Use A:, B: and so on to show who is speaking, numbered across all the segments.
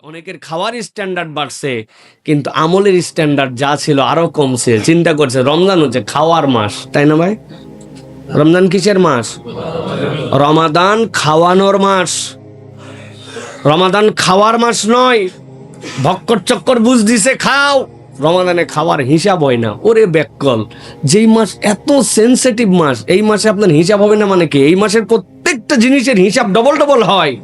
A: অনেকের খাওয়ার স্ট্যান্ডার্ড বাড়ছে, কিন্তু আমলের স্ট্যান্ডার্ড যা ছিল আরো কমছে। চিন্তা করছে, রমজান হচ্ছে খাওয়ার মাস, তাই না ভাই? রমজান কিসের মাস? রমাদান খাওয়ানোর মাস। রমাদান খাওয়ার মাস নয়। ভক্কর চক্কর বুঝ দিছে খাও, রমাদানে খাওয়ার হিসাব হয় না। ওরে ব্যাককল, যেই মাস এত সেনসিটিভ মাস, এই মাসে আপনার হিসাব হবে না মানে কি? এই মাসের প্রত্যেকটা জিনিসের হিসাব ডবল ডবল হয়।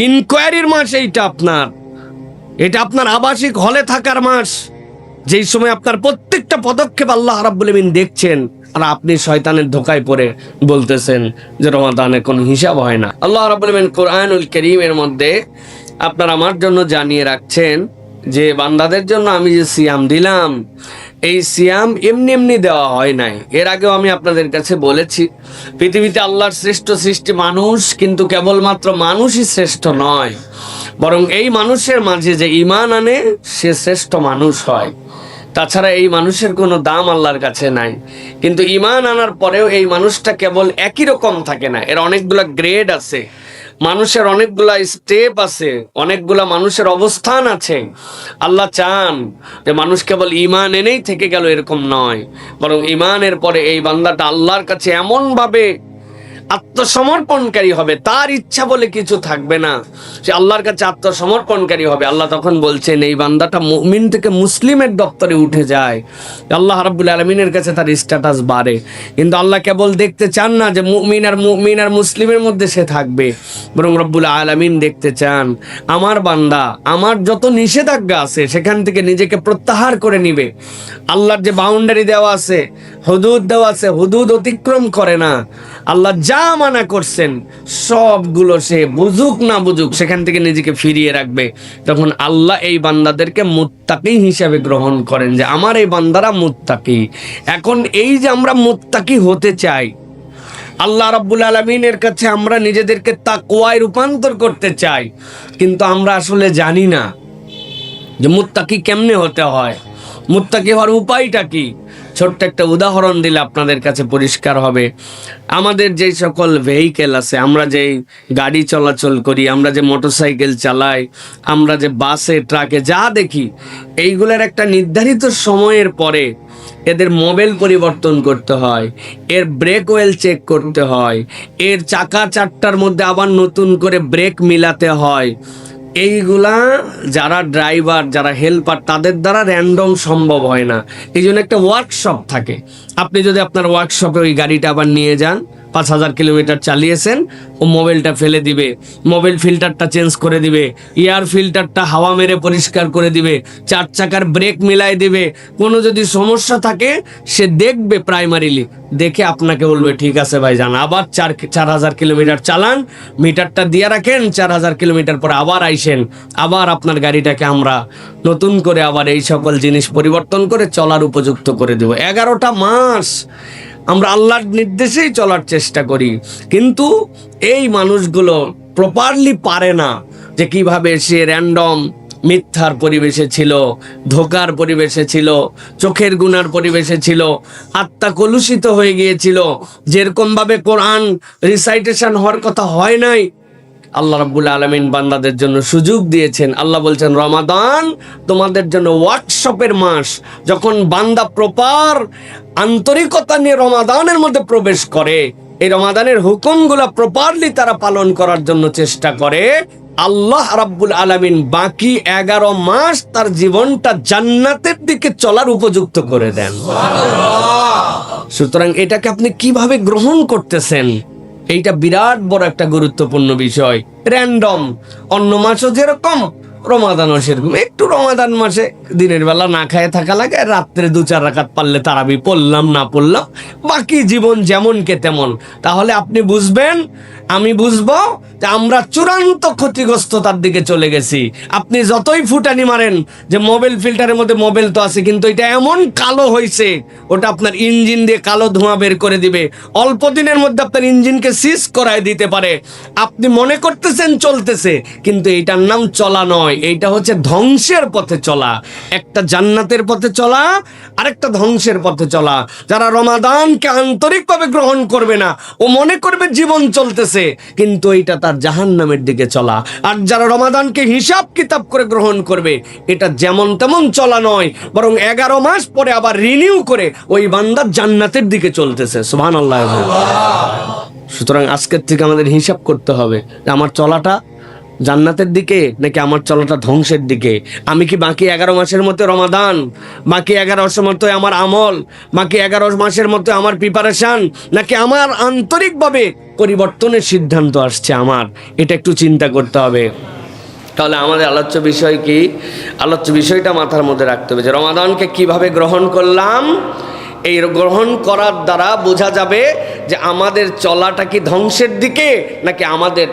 A: ইনকোয়ারির মাস এইটা আপনার, এটা আপনার আবাসিক হলে থাকার মাস, যেই সময় আপনার প্রত্যেকটা পদক্ষেপ আল্লাহ রাব্বুল আমিন দেখছেন, আর আপনি শয়তানের ধোকায় পড়ে বলতেছেন যে রমাদানের কোনো হিসাব হয় না। আল্লাহ রাব্বুল আমিন কোরআনুল কারীমের মধ্যে আপনার আমার জন্য জানিয়ে রাখছেন যে বান্দাদের জন্য আমি যে সিয়াম দিলাম, এই সিয়াম এমনি এমনি দেওয়া হয় নাই। এর আগেও আমি আপনাদের কাছে বলেছি, পৃথিবীতে আল্লাহর শ্রেষ্ঠ সৃষ্টি মানুষ, কিন্তু কেবলমাত্র মানুষই শ্রেষ্ঠ নয়, বরং এই মানুষের মাঝে যে ঈমান আনে সে শ্রেষ্ঠ মানুষ হয়। তাছাড়া এই মানুষের কোনো দাম আল্লাহর কাছে নাই। কিন্তু ঈমান আনার পরেও এই মানুষটা কেবল একই রকম থাকে না, এর অনেকগুলা গ্রেড আছে, মানুষের অনেকগুলা স্টেপ আছে, অনেকগুলা মানুষের অবস্থান আছে। আল্লাহ চান যে মানুষ কেবল ঈমান এনেই থেকে গেল এরকম নয়, বরং ঈমানের পরে এই বান্দাটা আল্লাহর কাছে এমন ভাবে আত্মসমর্পণকারী হবে, তার ইচ্ছা বলে কিছু থাকবে না, সে আল্লাহর কাছে আত্মসমর্পণকারী হবে। আল্লাহ তখন বলছেন এই বান্দাটা মুমিন থেকে মুসলিমের দপ্তরে উঠে যায়, আল্লাহ রাব্বুল আলামিনের কাছে তার স্ট্যাটাস বাড়ে। কিন্তু আল্লাহ কেবল দেখতে চান না যে মুমিন আর মুসলিমের মধ্যে সে থাকবে, বরং রব্বুল আলামিন দেখতে চান আমার বান্দা আমার যত নিষেধাজ্ঞা আছে সেখান থেকে নিজেকে প্রত্যাহার করে নিবে। আল্লাহর যে বাউন্ডারি দেওয়া আছে, হুদুদ দেওয়া আছে, হুদুদ অতিক্রম করে না। আল্লাহ যা মানা করছেন সবগুলো সে বুঝুক না বুঝুক সেখান থেকে নিজেকে ফিরিয়ে রাখবে। তখন আল্লাহ এই বান্দাদেরকে মুত্তাকি হিসাবে গ্রহণ করেন, যে আমার এই বান্দারা মুত্তাকি। এখন এই যে আমরা মুত্তাকি হতে চাই, আল্লাহ রাব্বুল আলামিনের কাছে আমরা নিজেদেরকে তাকওয়ায় রূপান্তর করতে চাই, কিন্তু আমরা আসলে জানি না যে মুত্তাকি কেমনে হতে হয়, মুত্তাকি হওয়ার উপায়টা কি। ছোট্ট একটা উদাহরণ দিলে আপনাদের কাছে পরিষ্কার হবে। আমাদের যে সকল ভেহিকেল আছে, আমরা যে গাড়ি চলাচল করি, আমরা যে মোটরসাইকেল চালাই, আমরা যে বাসে ট্রাকে যা দেখি, এইগুলোর একটা নির্ধারিত সময়ের পরে এদের মোবিল পরিবর্তন করতে হয়, এর ব্রেক ওয়েল চেক করতে হয়, এর চাকা চারটার মধ্যে আবার নতুন করে ব্রেক মিলাতে হয়। এইগুলা যারা ড্রাইভার, যারা হেল্পার, তাদের দ্বারা র্যান্ডম সম্ভব হয় না। এই জন্য একটা ওয়ার্কশপ থাকে। আপনি যদি আপনার ওয়ার্কশপে ওই গাড়িটা আবার নিয়ে যান, 5,000 কিলোমিটার চালিয়েছেন, ও মোবিলটা ফেলে দিবে, মোবিল ফিল্টারটা চেঞ্জ করে দিবে, এয়ার ফিল্টারটা হাওয়া মেরে পরিষ্কার করে দিবে, 4 চাকার ব্রেক মিলাই দিবে। কোনো যদি সমস্যা থাকে সে দেখবে, প্রাইমারিলি দেখে আপনাকে বলবে ঠিক আছে ভাই যান, আবার 4,000 কিলোমিটার চালান, মিটারটা দিয়ে রাখেন, 4,000 কিলোমিটার পরে আবার আইসেন, আবার আপনার গাড়িটাকে আমরা নতুন করে আবার এই সকল জিনিস পরিবর্তন করে চলার উপযুক্ত করে দেব। 11টা মাস আমরা আল্লাহর নির্দেশেই চলার চেষ্টা করি, কিন্তু এই মানুষগুলো প্রপারলি পারে না যে কিভাবে সে র্যান্ডম মিথ্যার পরিবেশে ছিল, ধোকার পরিবেশে ছিল, চোখের গুনার পরিবেশে ছিল, আত্মা কলুষিত হয়ে গিয়েছিল, যেরকম ভাবে কোরআন রিসাইটেশন হওয়ার কথা হয় নাই। আল্লাহ রাব্বুল আলামিন বান্দাদের জন্য সুযোগ দিয়েছেন। আল্লাহ বলছেন রমাদান তোমাদের জন্য ওয়ার্কশপের মাস। যখন বান্দা প্রপার আন্তরিকতা নিয়ে রমাদানের মধ্যে প্রবেশ করে, এই রমাদানের হুকুমগুলো প্রপারলি তারা পালন করার জন্য চেষ্টা করে, আল্লাহ রাব্বুল আলামিন বাকি 11 মাস তার জীবনটা জান্নাতের দিকে চলার উপযুক্ত করে দেন। সুতরাং এটাকে আপনি কিভাবে গ্রহণ করতেছেন, এইটা বিরাট বড় একটা গুরুত্বপূর্ণ বিষয়। র্যান্ডম অন্য মাসও যেরকম, রমাদানও সেরকম। একটু রমাদান মাসে দিনের বেলা না খায় থাকা লাগে, রাত্রে 2-4 রাকাত পারলে তারাবি পড়লাম, না পড়লাম, বাকি জীবন যেমন কে তেমন। তাহলে আপনি বুঝবেন, আমি বুঝবো যে আমরা চূড়ান্ত ক্ষতিগ্রস্ততার দিকে চলে গেছি। আপনি যতই ফুটানি মারেন যে মোবিল ফিল্টারের মধ্যে মোবিল তো আছে, কিন্তু এটা এমন কালো হয়েছে, ওটা আপনার ইঞ্জিন দিয়ে কালো ধোঁয়া বের করে দিবে, অল্প দিনের মধ্যে আপনার ইঞ্জিনকে সিজ করায় দিতে পারে। আপনি মনে করতেছেন চলতেছে, কিন্তু এটার নাম চলা নয়। নয়, এইটা হচ্ছে ধ্বংসের পথে চলা। একটা জান্নাতের পথে চলা, আরেকটা ধ্বংসের পথে চলা। যারা রমাদানকে আন্তরিকভাবে গ্রহণ করবে না, ও মনে করবে জীবন চলতেছে, কিন্তু এইটা তার জাহান্নামের দিকে চলা। আর যারা রমাদানকে হিসাব কিতাব করে গ্রহণ করবে, এটা যেমন তেমন চলা নয়, বরং 11 মাস পরে আবার রিনিউ করে ওই বান্দা জান্নাতের দিকে চলতেছে। সুবহানাল্লাহ। সুতরাং আজকের থেকে আমাদের হিসাব করতে হবে যে আমার চলাটা জান্নাতের দিকে নাকি আমার চলাটা ধ্বংসের দিকে। আমি কি বাকি 11 মাসের মতো রমাদান, বাকি 11 মতো আমার আমল, বাকি 11 মাসের মতো আমার প্রিপারেশন, নাকি আমার আন্তরিকভাবে পরিবর্তনের সিদ্ধান্ত আসছে আমার? এটা একটু চিন্তা করতে হবে। তাহলে আমাদের আলোচ্য বিষয় কি? আলোচ্য বিষয়টা মাথার মধ্যে রাখতে হবে যে রমাদানকে কিভাবে গ্রহণ করলাম। এই গ্রহণ করার দ্বারা বোঝা যাবে যে আমাদের চলাটা কি ধ্বংসের দিকে নাকি আমাদের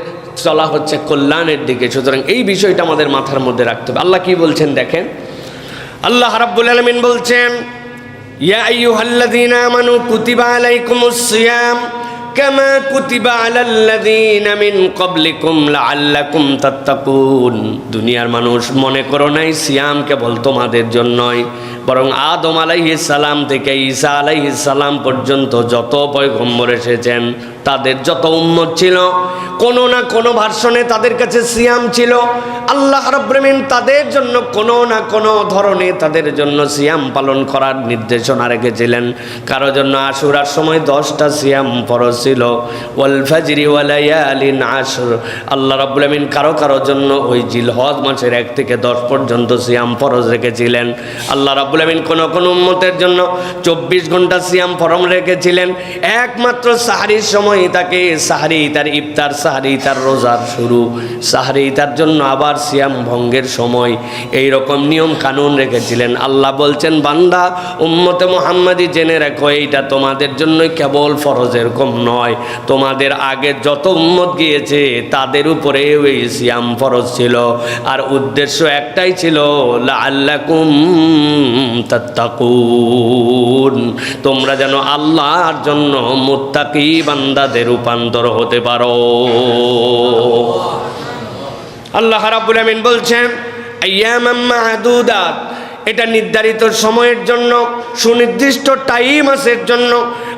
A: চলা হচ্ছে কল্যাণের দিকে। সুতরাং এই বিষয়টা আমাদের মাথার মধ্যে রাখতে হবে। আল্লাহ কি বলছেন দেখেন, আল্লাহ রাব্বুল আলামিন বলছেন, ইয়া আইয়ুহাল্লাযীনা আমানু কুতিবা আলাইকুমুস সিয়াম কামা কুতিবা আলাল্লাযীনা মিন ক্বাবলিকুম লাআল্লাকুম তাত্তাকুন। দুনিয়ার মানুষ মনে করো নাই সিয়াম কেবল তোমাদের জন্যই, বরং আদম আলাইহিস সালাম থেকে ঈসা আলাইহিস সালাম পর্যন্ত যত পয়গম্বর এসেছেন তাদের যত উম্মত ছিল, কোনো না কোনো ভার্সনে তাদের কাছে সিয়াম ছিল। আল্লাহ রাব্বুল আলামিন তাদের জন্য কোনো না কোনো ধরনে তাদের জন্য সিয়াম পালন করার নির্দেশনা রেখেছিলেন। কারো জন্য আশুরার সময় 10টা সিয়াম ফরজ ছিল, ওয়াল ফাজরি ওয়া লায়ালিন আশর। আল্লাহ রাব্বুল আলামিন কারো জন্য ওই জিলহজ মাসের 1 থেকে 10 পর্যন্ত সিয়াম ফরজ রেখেছিলেন। আল্লাহ রাব্বুল আলামিন কোন উম্মতের জন্য 24 ঘন্টা সিয়াম ফরজ রেখেছিলেন। একমাত্র সাহরির সময় তাকে সাহরি, তার ইফতার, সাহরি তার রোজার শুরু, সাহরি তার জন্য আবার সিয়াম ভঙ্গের সময়, এই রকম নিয়ম কানুন রেখেছিলেন। আল্লাহ বলছেন, বান্দা উম্মতে মুহাম্মাদি জেনে রাখো, এইটা তোমাদের জন্য কেবল ফরজ, এরকম নয়, তোমাদের আগে যত উম্মত গিয়েছে তাদের উপরে ওই সিয়াম ফরজ ছিল। আর উদ্দেশ্য একটাই ছিল, লাআল্লাকুম তাত্তাকুন, তোমরা যেন আল্লাহর জন্য মুত্তাকি বান্দাদের রূপান্তর হতে পারো। আল্লাহ রাব্বুল আমিন বলছেন, আইয়ামাম মা'দুদাত, এটা নির্ধারিত সময়ের জন্য, সুনির্দিষ্ট টাইম আছে এর জন্য।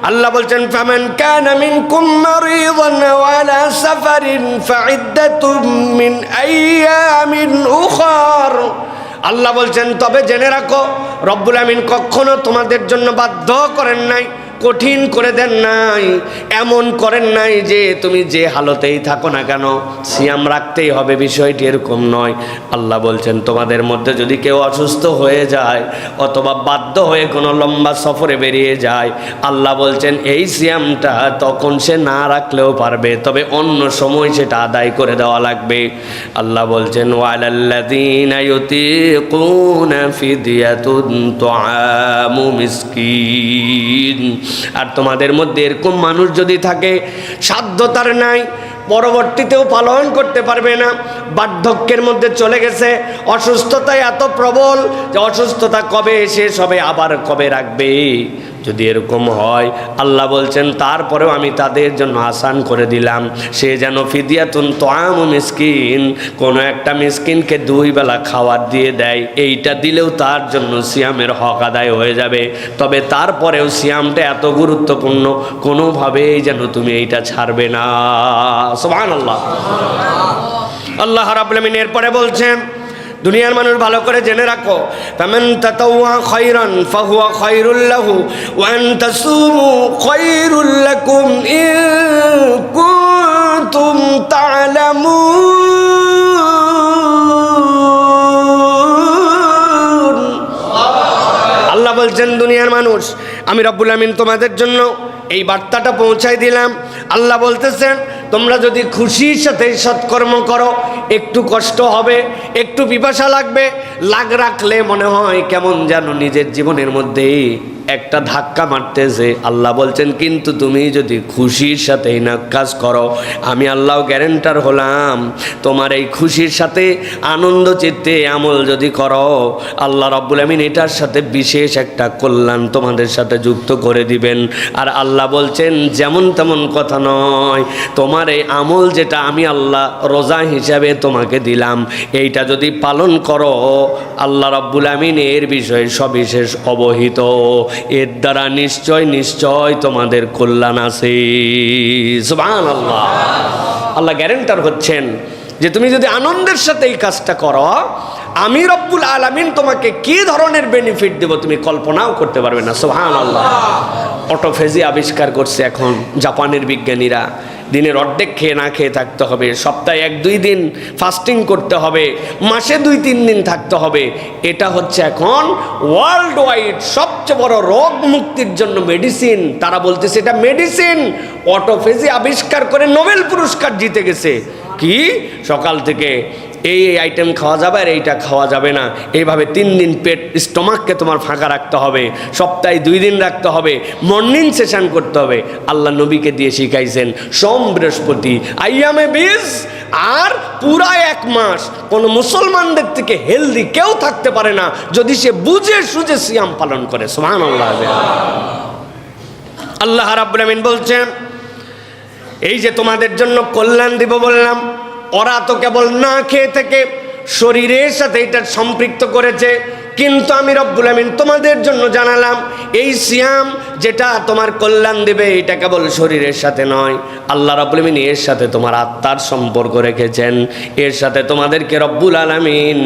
A: আল্লাহ বলছেন, ফামান কানা মিনকুম মারিদান ওয়া আলা সাফারিন ফাইদ্দাতুম মিন আইয়ামিন উখার। আল্লাহ বলছেন, তবে জেনে রাখো, রব্বুল আমিন কখনো তোমাদের জন্য বাধ্য করেন নাই, কঠিন করে দেন নাই, এমন করেন নাই যে তুমি যে হালতেই থাকো না কেন সিয়াম রাখতেই হবে, বিষয়টি এরকম নয়। আল্লাহ বলছেন, তোমাদের মধ্যে যদি কেউ অসুস্থ হয়ে যায় অথবা বাধ্য হয়ে কোনো লম্বা সফরে বেরিয়ে যায়, আল্লাহ বলছেন এই সিয়ামটা তখন সে না রাখলেও পারবে, তবে অন্য সময় সেটা আদায় করে দেওয়া লাগবে। আল্লাহ বলছেন, ওয়ালাল্লাযীনা ইউতীকুনা ফিদিয়াতুন তুআমু মিসকিন। আর তোমাদের মধ্যে এরকম মানুষ যদি থাকে, সাধ্য তার নাই, পরবর্তীতেও পালন করতে পারবে না, বার্ধক্যের মধ্যে চলে গেছে, অসুস্থতায় এত প্রবল যে অসুস্থতা কবে শেষ হবে আবার কবে রাখবে, যদি এরকম হয় আল্লাহ বলছেন তারপরেও আমি তাদের জন্য আসান করে দিলাম, সে যেন ফিদিয়াতুন তুআমু মিসকিন, কোনো একটা মিসকিনকে 2 বেলা খাবার দিয়ে দেয়, এইটা দিলেও তার জন্য সিয়ামের হক আদায় হয়ে যাবে। তবে তারপরেও সিয়ামটা এত গুরুত্বপূর্ণ, কোনোভাবেই যেন তুমি এইটা ছাড়বে না। সুবহানাল্লাহ। আল্লাহ রাব্বুল আমিন এরপরে বলছেন, দুনিয়ার মানুষ ভালো করে জেনে রাখো, ফামান তাতাওয়া খায়রান ফাহুয়া খায়রুল লাহু ওয়া আন তাসুমু খায়রুল লাকুম ইন কুনতুম তা'লামুন। আল্লাহ বলছেন, দুনিয়ার মানুষ, আমি রব্বুল আমিন তোমাদের জন্য এই বার্তাটা পৌঁছাই দিলাম। আল্লাহ বলতেছেন, তোমরা যদি খুশির সাথে সৎকর্ম করো, একটু কষ্ট হবে, একটু পিপাসা লাগবে, রাখলে মনে হয় কেমন যেন নিজের জীবনের মধ্যে একটা ধাক্কা মারতেছে। আল্লাহ বলছেন কিন্তু তুমি যদি খুশির সাথে এই কাজ করো, আমি আল্লাহ গ্যারেন্টার হলাম তোমার এই খুশির সাথে আনন্দ চিত্তে আমল যদি করো, আল্লাহ রাব্বুল আমিন এটার সাথে বিশেষ একটা কল্যাণ তোমাদের সাথে যুক্ত করে দিবেন। আর আল্লাহ বলছেন যেমন তেমন কথা নয়, তোমার এই আমল যেটা আমি আল্লাহ রোজা হিসাবে তোমাকে দিলাম, এইটা যদি পালন করো, আল্লাহ রাব্বুল আমিন এর বিষয়ে সবিশেষ অবহিত, এর দ্বারা নিশ্চয় নিশ্চয় তোমাদের কল্যাণ আছে। সুবহানাল্লাহ। আল্লাহ গ্যারেন্টার হচ্ছেন যে তুমি যদি আনন্দের সাথে এই কাজটা করো, আমি রব্বুল আলামিন তোমাকে কি ধরনের বেনিফিট দেব তুমি কল্পনাও করতে পারবে না। সুবহানাল্লাহ। অটোফেজি আবিষ্কার করছে এখন জাপানের বিজ্ঞানীরা। দিনের অর্ধেক খেয়ে না খেয়ে থাকতে হবে, সপ্তাহে 1-2 দিন ফাস্টিং করতে হবে, মাসে 2-3 দিন থাকতে হবে। এটা হচ্ছে এখন ওয়ার্ল্ড ওয়াইড সবচেয়ে বড় রোগ মুক্তির জন্য মেডিসিন। তারা বলতেছে এটা মেডিসিন। অটোফেজি আবিষ্কার করে নোবেল পুরস্কার জিতে গেছে। কি সকাল থেকে এই আইটেম খাওয়া যাবে আর এইটা খাওয়া যাবে না, এইভাবে 3 দিন পেট স্টমাককে তোমার ফাঁকা রাখতে হবে, সপ্তাহে 2 দিন রাখতে হবে, মর্নিং সেশন করতে হবে। আল্লাহ নবীকে দিয়ে শিখাইছেন সোম বৃহস্পতি আইয়ামে বীজ। আর পুরা 1 মাস কোন মুসলমানদের থেকে হেলদি কেউ থাকতে পারে না যদি সে বুঝে সুঝে সিয়াম পালন করে। সুবহানাল্লাহ। আল্লাহ রাব্বুল আমিন বলছেন এই যে তোমাদের জন্য কল্যাণ দিব বললাম, ওরা তো কেবল না খেয়ে থেকে শরীরের সাথে এটা সম্পৃক্ত করেছে, কিন্তু আমি রব্বুল আমিন তোমাদের জন্য জানালাম এই সিয়াম যেটা তোমার কল্যাণ দেবে, এটা কেবল শরীরের সাথে নয়, আল্লাহ রব্বুল আমিন এর সাথে তোমার আত্মার সম্পর্ক রেখেছেন। এর সাথে তোমাদেরকে রব্বুল আলামিন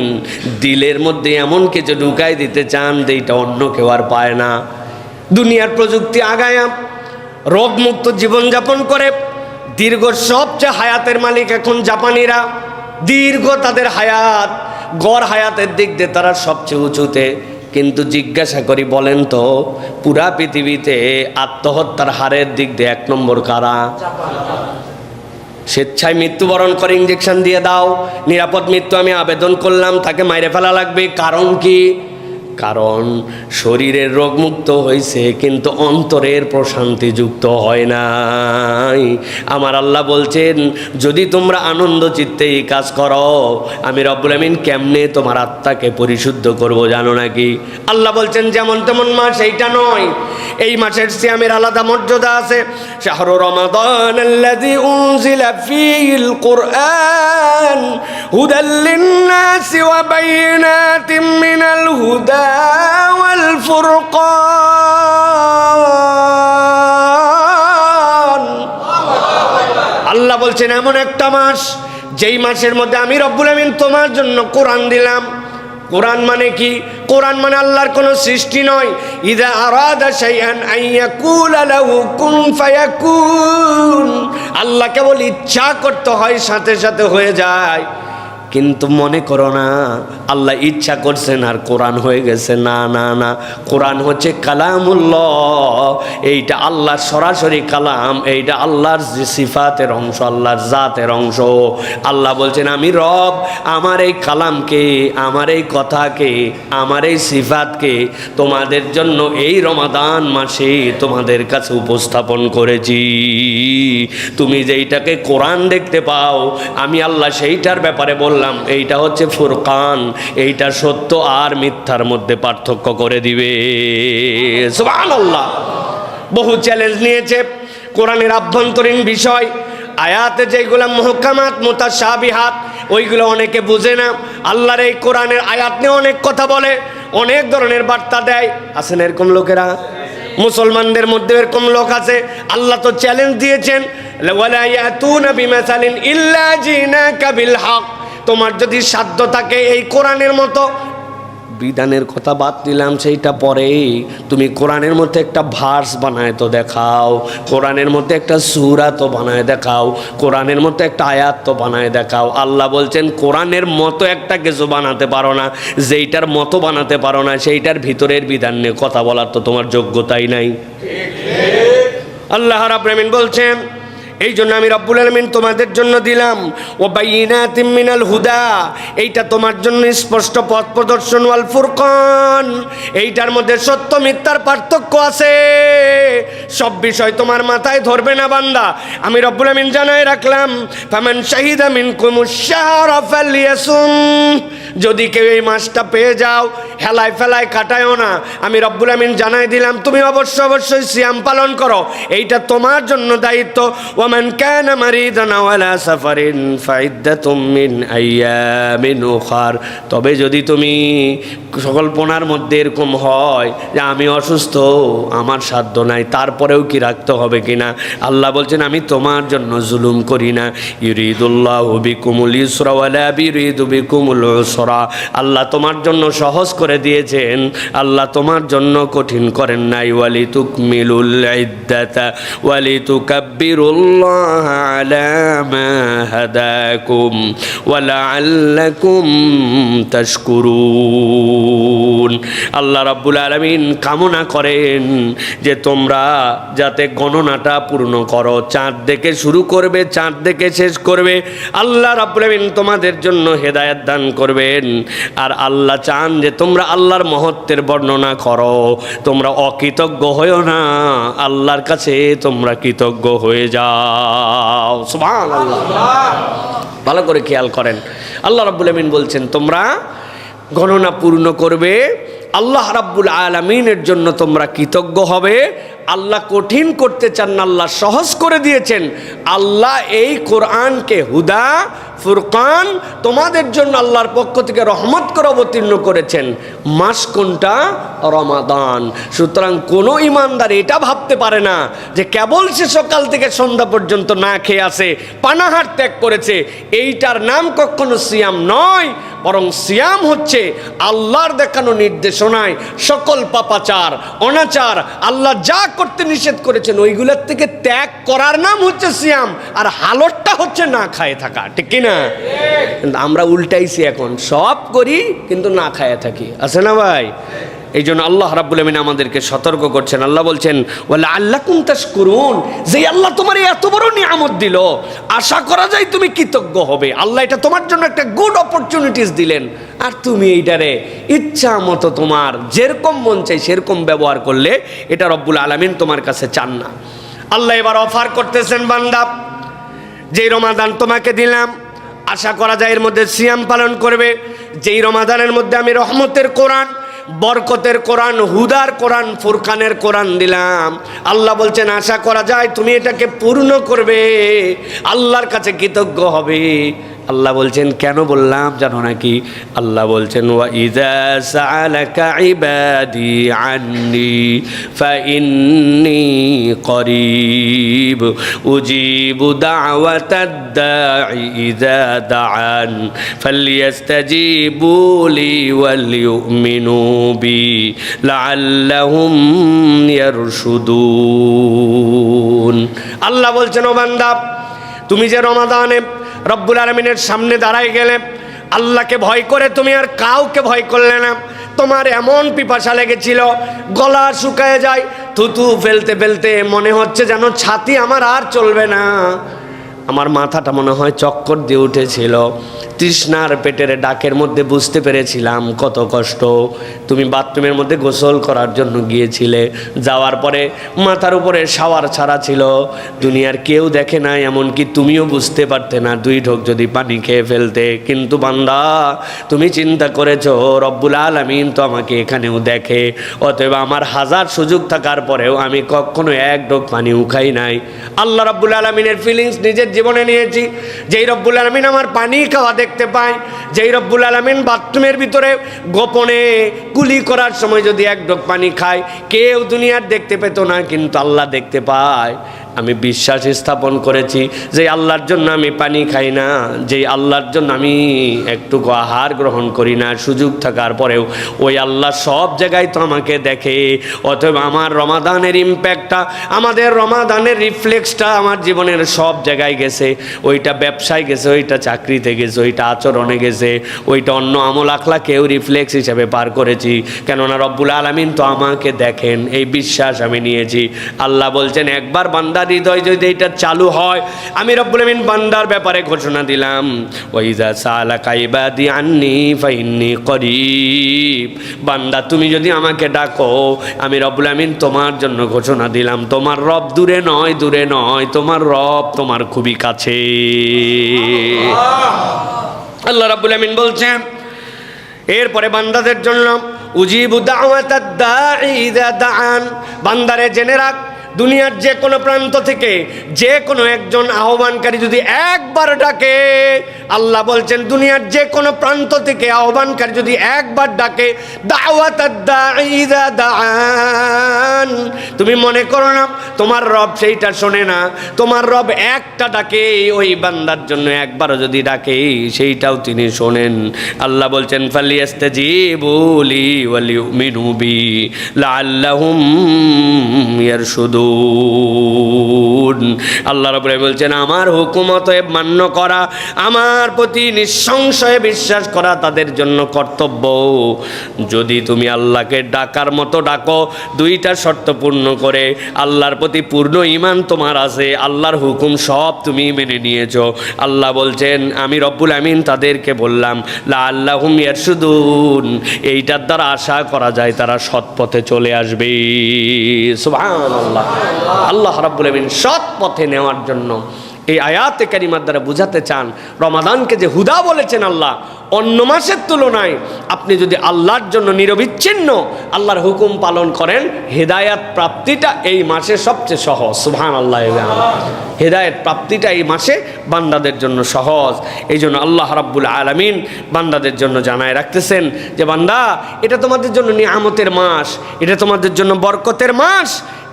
A: দিলের মধ্যে এমন কিছু ঢুকাই দিতে চান যে এটা অন্য কেউ আর পায় না। দুনিয়ার প্রযুক্তি আগায়া রোগমুক্ত জীবনযাপন করে দীর্ঘ সবচেয়ে হায়াতের মালিক এখন জাপানিরা। দীর্ঘ তাদের হায়াত, গড় হায়াতের দিক দিয়ে তারা সবচেয়ে উঁচুতে। কিন্তু জিজ্ঞাসা করি বলেন তো পুরা পৃথিবীতে আত্মহত্যার হারের দিক দিয়ে 1 নম্বর কারা? স্বেচ্ছায় মৃত্যুবরণ করে ইঞ্জেকশন দিয়ে দাও, নিরাপদ মৃত্যু আমি আবেদন করলাম, তাকে মাইরে ফেলা লাগবে। কারণ কি? কারণ শরীরের রোগমুক্ত হয়েছে কিন্তু অন্তরের প্রশান্তি যুক্ত হয় নাই। আমার আল্লাহ বলছেন যদি তোমরা আনন্দ চিত্তে এই কাজ করো, আমি রব্বুল আমিন কেমনে তোমার আত্মাকে পরিশুদ্ধ করব জানো নাকি? আল্লাহ বলছেন যেমন তেমন মাস এইটা নয়, এই মাসের সিয়ামের আলাদা মর্যাদা আছে। শাহরু রমাদান আল্লাযী উনজিলা ফীহিল কুরআন হুদাল লিন-নাসি ওয়া বাইয়িনাতিম মিনাল হুদা ওয়াল ফুরকান। আল্লাহ বলছেন এমন একটা মাস যেই মাসের মধ্যে আমি রব্বুল আমিন তোমার জন্য কোরআন দিলাম। কোরআন মানে কি? কোরআন মানে আল্লাহর কোনো সৃষ্টি নয়। ইযা আরাদা শাইআন আইয়াকুলা লাহু কুন ফায়াকুন। আল্লাহ কেবল ইচ্ছা করতে হয় সাথে সাথে হয়ে যায়। কিন্তু মনে করো না আল্লাহ ইচ্ছা করছেন আর কোরআন হয়ে গেছে। না না না, কোরআন হচ্ছে কালামুল্লাহ, এইটা আল্লাহর সরাসরি কালাম, এইটা আল্লাহর সিফাতের অংশ, আল্লাহর জাতের অংশ। আল্লাহ বলছেন আমি রব আমার এই কালামকে, আমার এই কথাকে, আমার এই সিফাতকে তোমাদের জন্য এই রমাদান মাসে তোমাদের কাছে উপস্থাপন করেছি। তুমি যেইটাকে কোরআন দেখতে পাও আমি আল্লাহ সেইটার ব্যাপারে বললাম এইটা হচ্ছে ফুরকান, এইটা সত্য আর মিথ্যার মধ্যে পার্থক্য করে দিবে। সুবহানাল্লাহ। বহু চ্যালেঞ্জ নিয়েছে কোরআনের আভ্যন্তরীণ বিষয়, আয়াতে যেগুলো মুহকামাত মুতাশাবিহাত ওইগুলো অনেকে বুঝে না। আল্লাহর এই কোরআনের আয়াত নিয়ে অনেক কথা বলে, অনেক ধরনের বার্তা দেয়। আছেন এরকম লোকেরা? মুসলমানদের মধ্যে এরকম লোক আছে। আল্লাহ তো চ্যালেঞ্জ দিয়েছেন ওয়ালা ইয়াতুনা বিমাসালিন ইল্লা জিনাকা বিল হক। তোমার যদি সাধ্য থাকে এই কোরআনের মতো, বিধানের কথা বাদ দিলাম সেইটা পরে, তুমি কোরআনের মধ্যে একটা ভার্স বানায় তো দেখাও, কোরআনের মধ্যে একটা সূরা তো বানায় দেখাও, কোরআনের মধ্যে একটা আয়াত তো বানায় দেখাও। আল্লাহ বলছেন কোরআনের মতো একটা কিছু বানাতে পারো না, যেইটার মতো বানাতে পারো না সেইটার ভিতরের বিধান নিয়ে কথা বলার তো তোমার যোগ্যতাই নাই। আল্লাহ রাব্বুল আমিন বলছেন এই জন্য আমি রব্বুল আলামিন তোমাদের জন্য দিলাম ও বাইয়িনাতিম মিনাল হুদা, এইটা তোমার জন্য স্পষ্ট পথ প্রদর্শন, ওয়াল ফুরকান, এইটার মধ্যে সত্য মিথ্যার পার্থক্য আছে। সব বিষয় তোমার মাথায় ধরবে না বান্দা, আমি রব্বুল আলামিন জানাই রাখলাম ফামান শাহিদা মিনকুমুশ শাহরা ফালইয়াসুম, যদি কেউ এই মাসটা পেয়ে যাও হেলায় ফেলায় কাটায়ও না, আমি রব্বুল আলামিন জানাই দিলাম তুমি অবশ্যই সিয়াম পালন করো, এইটা তোমার জন্য দায়িত্ব। ওয়ামান কানা মারিদান আও আলা সাফারিন ফাইদ্দাতুম মিন আইয়ামিন উখার, তবে যদি তুমি সকল্পনার মধ্যে এরকম হয় যে আমি অসুস্থ, আমার সাধ্য নাই, তারপরেও কি রাখতে হবে কিনা, আল্লাহ বলছেন আমি তোমার জন্য জুলুম করি না। ইউরিদুল্লাহু বিকুমুল ইউসরা ওয়া লা ইউরিদু বিকুমুল উসরা, আল্লাহ তোমার জন্য সহজ করে দিয়েছেন, আল্লাহ তোমার জন্য কঠিন করেন নাই। ওয়ালিতুকমিলুল ইদ্দাতা ওয়ালিতুকাব্বিরুল্লাহ আলা মা হাদাকুম ওয়া লাআল্লাকুম তাশকুরুন। আল্লাহ রাব্বুল আলামিন কামনা করেন যে তোমরা যাতে গণনাটা পূর্ণ করো, চাঁদ দেখে শুরু করবে, চাঁদ দেখে শেষ করবে, আল্লাহ রাব্বুল আলামিন তোমাদের জন্য হেদায়েত দান করবেন। আর আল্লাহ চান যে তোমরা আল্লাহর মহত্বের বর্ণনা করো, তোমরা অকৃতজ্ঞ হয়েও না, আল্লাহর কাছে তোমরা কৃতজ্ঞ হয়ে যাও। সুবহানাল্লাহ, ভালো করে খেয়াল করেন, আল্লাহ রাব্বুল আলামিন বলছেন তোমরা গণনা পূর্ণ করবে, আল্লাহ রাব্বুল আলামিনের জন্য তোমরা কৃতজ্ঞ হবে। আল্লাহ কঠিন করতে চান না, আল্লাহ সহজ করে দিয়েছেন। আল্লাহ এই কোরআনকে হুদা ফুরকান তোমাদের জন্য আল্লাহর পক্ষ থেকে রহমত করে অবতীর্ণ করেছেন। মাস কোনটা? রমাদান। সুতরাং কোনো ইমানদার এটা ভাবতে পারে না যে কেবল সে সকাল থেকে সন্ধ্যা পর্যন্ত না খেয়ে আছে, পানাহার ত্যাগ করেছে, এইটার নাম কখনো সিয়াম নয়, বরং সিয়াম হচ্ছে আল্লাহর দেখানো নির্দেশনায় সকল পাপাচার অনাচার আল্লাহ যা করতে নিষেধ করেছেন ওইগুলোর থেকে ত্যাগ করার নাম হচ্ছে সিয়াম, আর হালতটা হচ্ছে না খায় থাকা, ঠিক কিনা? কিন্তু আমরা উল্টাইছি, এখন সব করি কিন্তু না খায় থাকি, আছে না ভাই? এই জন্য আল্লাহ রাব্বুল আমিন আমাদেরকে সতর্ক করছেন। আল্লাহ বলছেন ওয়ালা আল্লাকুম তাশকুরুন, যে আল্লাহ তোমার এত বড় নিয়ামত দিল, আশা করা যায় তুমি কৃতজ্ঞ হবে। আল্লাহ এটা তোমার জন্য একটা গুড অপরচুনিটিস দিলেন, আর তুমি এইটারে ইচ্ছা মতো তোমার যেরকম মন চাই সেরকম ব্যবহার করলে এটা রব্বুল আলামিন তোমার কাছে চান না। আল্লাহ এবার অফার করতেছেন, বান্দা যেই রমাদান তোমাকে দিলাম, আশা করা যায় এর মধ্যে সিয়াম পালন করবে, যেই রমাদানের মধ্যে আমি রহমতের কোরআন, বরকতের কোরআন, হুদার কোরআন, ফুরকানের কোরআন দিলাম, আল্লাহ বলছেন আশা করা যায় তুমি এটাকে পূর্ণ করবে, আল্লাহর কাছে কৃতজ্ঞ হবে। আল্লাহ বলছেন কেন বললাম জানো নাকি? আল্লাহ বলছেন ওয়া ইযা সাআলাকা ইবাদি আন্নি ফাইন্নী করিব উজিবু দাওয়াতাদ দাঈ ইযা দাআন ফালইস্তাজিবু লি ওয়াল ইউমিনু বি লাআল্লাহুম ইয়ারশুদুন। আল্লাহ বলছেন ও বান্দা, তুমি যে রমাদানে রব্বুল আলামিনের সামনে দাঁড়াই গেলে, আল্লাহকে ভয় করে তুমি আর কাউকে ভয় করলে না, তোমার এমন পিপাসা লেগেছিল গলা শুকায় যায়, থুতু ফেলতে ফেলতে মনে হচ্ছে যেন ছাতি আমার আর চলবে না, আমার মাথাটা মনে হয় চক্কর দিয়ে উঠেছিল, তৃষ্ণার পেটের ডাকের মধ্যে বুঝতে পেরেছিলাম কত কষ্ট। তুমি বাথরুমের মধ্যে গোসল করার জন্য গিয়েছিলে, যাওয়ার পরে মাথার উপরে শাওয়ার ছাড়া ছিল, দুনিয়ার কেউ দেখে না, এমনকি তুমিও বুঝতে পারতে না 2 ঢোক যদি পানি খেয়ে ফেলতে। কিন্তু বান্দা তুমি চিন্তা করেছো রব্বুল আলামিন তো আমাকে এখানেও দেখে, অতএব আমার হাজার সুযোগ থাকার পরেও আমি কখনো 1 ঢোক পানিও খাই নাই। আল্লাহ রব্বুল আলামিনের ফিলিংস নিজের জীবনে নিয়েছি। যেই রব্বুল আলামিন আমার পানি খাওয়া দেখতে পায়, যেই রব্বুল আলামিন বাথরুমের ভিতরে গোপনে কুলি করার সময় যদি 1 ঢোক পানি খায়, কেউ দুনিয়ার দেখতে পেত না, কিন্তু আল্লাহ দেখতে পায়। আমি বিশ্বাস স্থাপন করেছি যে আল্লাহর জন্য আমি পানি খাই না, যে আল্লাহর জন্য আমি একটুকু আহার গ্রহণ করি না, সুযোগ থাকার পরেও ওই আল্লাহ সব জায়গায় তো আমাকে দেখে। অতএব আমার রমাদানের ইম্প্যাক্টটা, আমাদের রমাদানের রিফ্লেক্সটা আমার জীবনের সব জায়গায় গেছে। ওইটা ব্যবসায় গেছে, ওইটা চাকরিতে গেছে, ওইটা আচরণে গেছে, ওইটা অন্য আমল আখলাকেও রিফ্লেক্স হিসেবে পার করেছি, কেননা রব্বুল আলামিন তো আমাকে দেখেন, এই বিশ্বাস আমি নিয়েছি। আল্লাহ বলছেন একবার বান্দা বান্দার হৃদয় যদি এটা চালু হয়, আমি রব্বুল আমিন বান্দার ব্যাপারে ঘোষণা দিলাম, ওয়াইজা সালাকা ইবাদি আন্নি ফাইন্নি করিব, বান্দা তুমি যদি আমাকে ডাকো, আমি রব্বুল আমিন তোমার জন্য ঘোষণা দিলাম, তোমার রব দূরে নয়, দূরে নয়, তোমার রব তোমার খুবই কাছে। আল্লাহ রাব্বুল আমিন বলছেন এরপরে বান্দাদের জন্য, উজিবু দাওয়াতাদ দাঈ ইযা দাআন, বান্দারে জেনে রাখ, দুনিয়ার যে কোনো প্রান্ত থেকে যে কোনো একজন আহ্বানকারী যদি একবার ডাকে, আল্লাহ বলছেন দুনিয়ার যে কোনো প্রান্ত থেকে আহ্বানকারী যদি একবার ডাকে, দাওয়াতাদ দাঈ ইযা দাআন, তুমি মনে করো না তোমার রব সেইটা শোনে না, তোমার রব একটা ডাকে, ওই বান্দার জন্য একবারও যদি ডাকে সেইটাও তিনি শোনেন। আল্লাহ বলছেন ফালিয়াস্তাজিবু লি ওয়া লিউমিনু বি লাআল্লাহুম ইয়ারশুদুন। আল্লাহ রাব্বুল আলামিন বলছেন আমার হুকুম অতএব মান্য করা, আমার প্রতি নিঃসংশয়ে বিশ্বাস করা তাদের জন্য কর্তব্য। যদি তুমি আল্লাহকে ডাকার মতো ডাকো, দুইটা শর্ত পূর্ণ করে, আল্লাহর প্রতি পূর্ণ ঈমান তোমার আছে, আল্লাহর হুকুম সব তুমি মেনে নিয়েছো, আল্লাহ বলছেন আমি রব্বুল আমিন তাদেরকে বললাম লাআল্লাহুম ইয়ারশুদুন, এইটার দ্বারা আশা করা যায় তারা সৎ পথে চলে আসবে। সুবহানাল্লাহ। আল্লাহ রাব্বুল আমিন সৎ পথে নেওয়ার জন্য এই আয়াতে কারিমার দ্বারা বুঝাতে চান, রমাদানকে যে হুদা বলেছেন আল্লাহ, অন্য মাসের তুলনায় আপনি যদি আল্লাহর জন্য নিরবিচ্ছিন্ন আল্লাহর হুকুম পালন করেন, হেদায়াত প্রাপ্তিটা এই মাসে সবচেয়ে সহজ। সুবহানাল্লাহ। হেদায়েত প্রাপ্তিটা এই মাসে বান্দাদের জন্য সহজ। এই জন্য আল্লাহ রাব্বুল আলামিন বান্দাদের জন্য জানায় রাখতেছেন যে বান্দা, এটা তোমাদের জন্য নিয়ামতের মাস, এটা তোমাদের জন্য বরকতের মাস,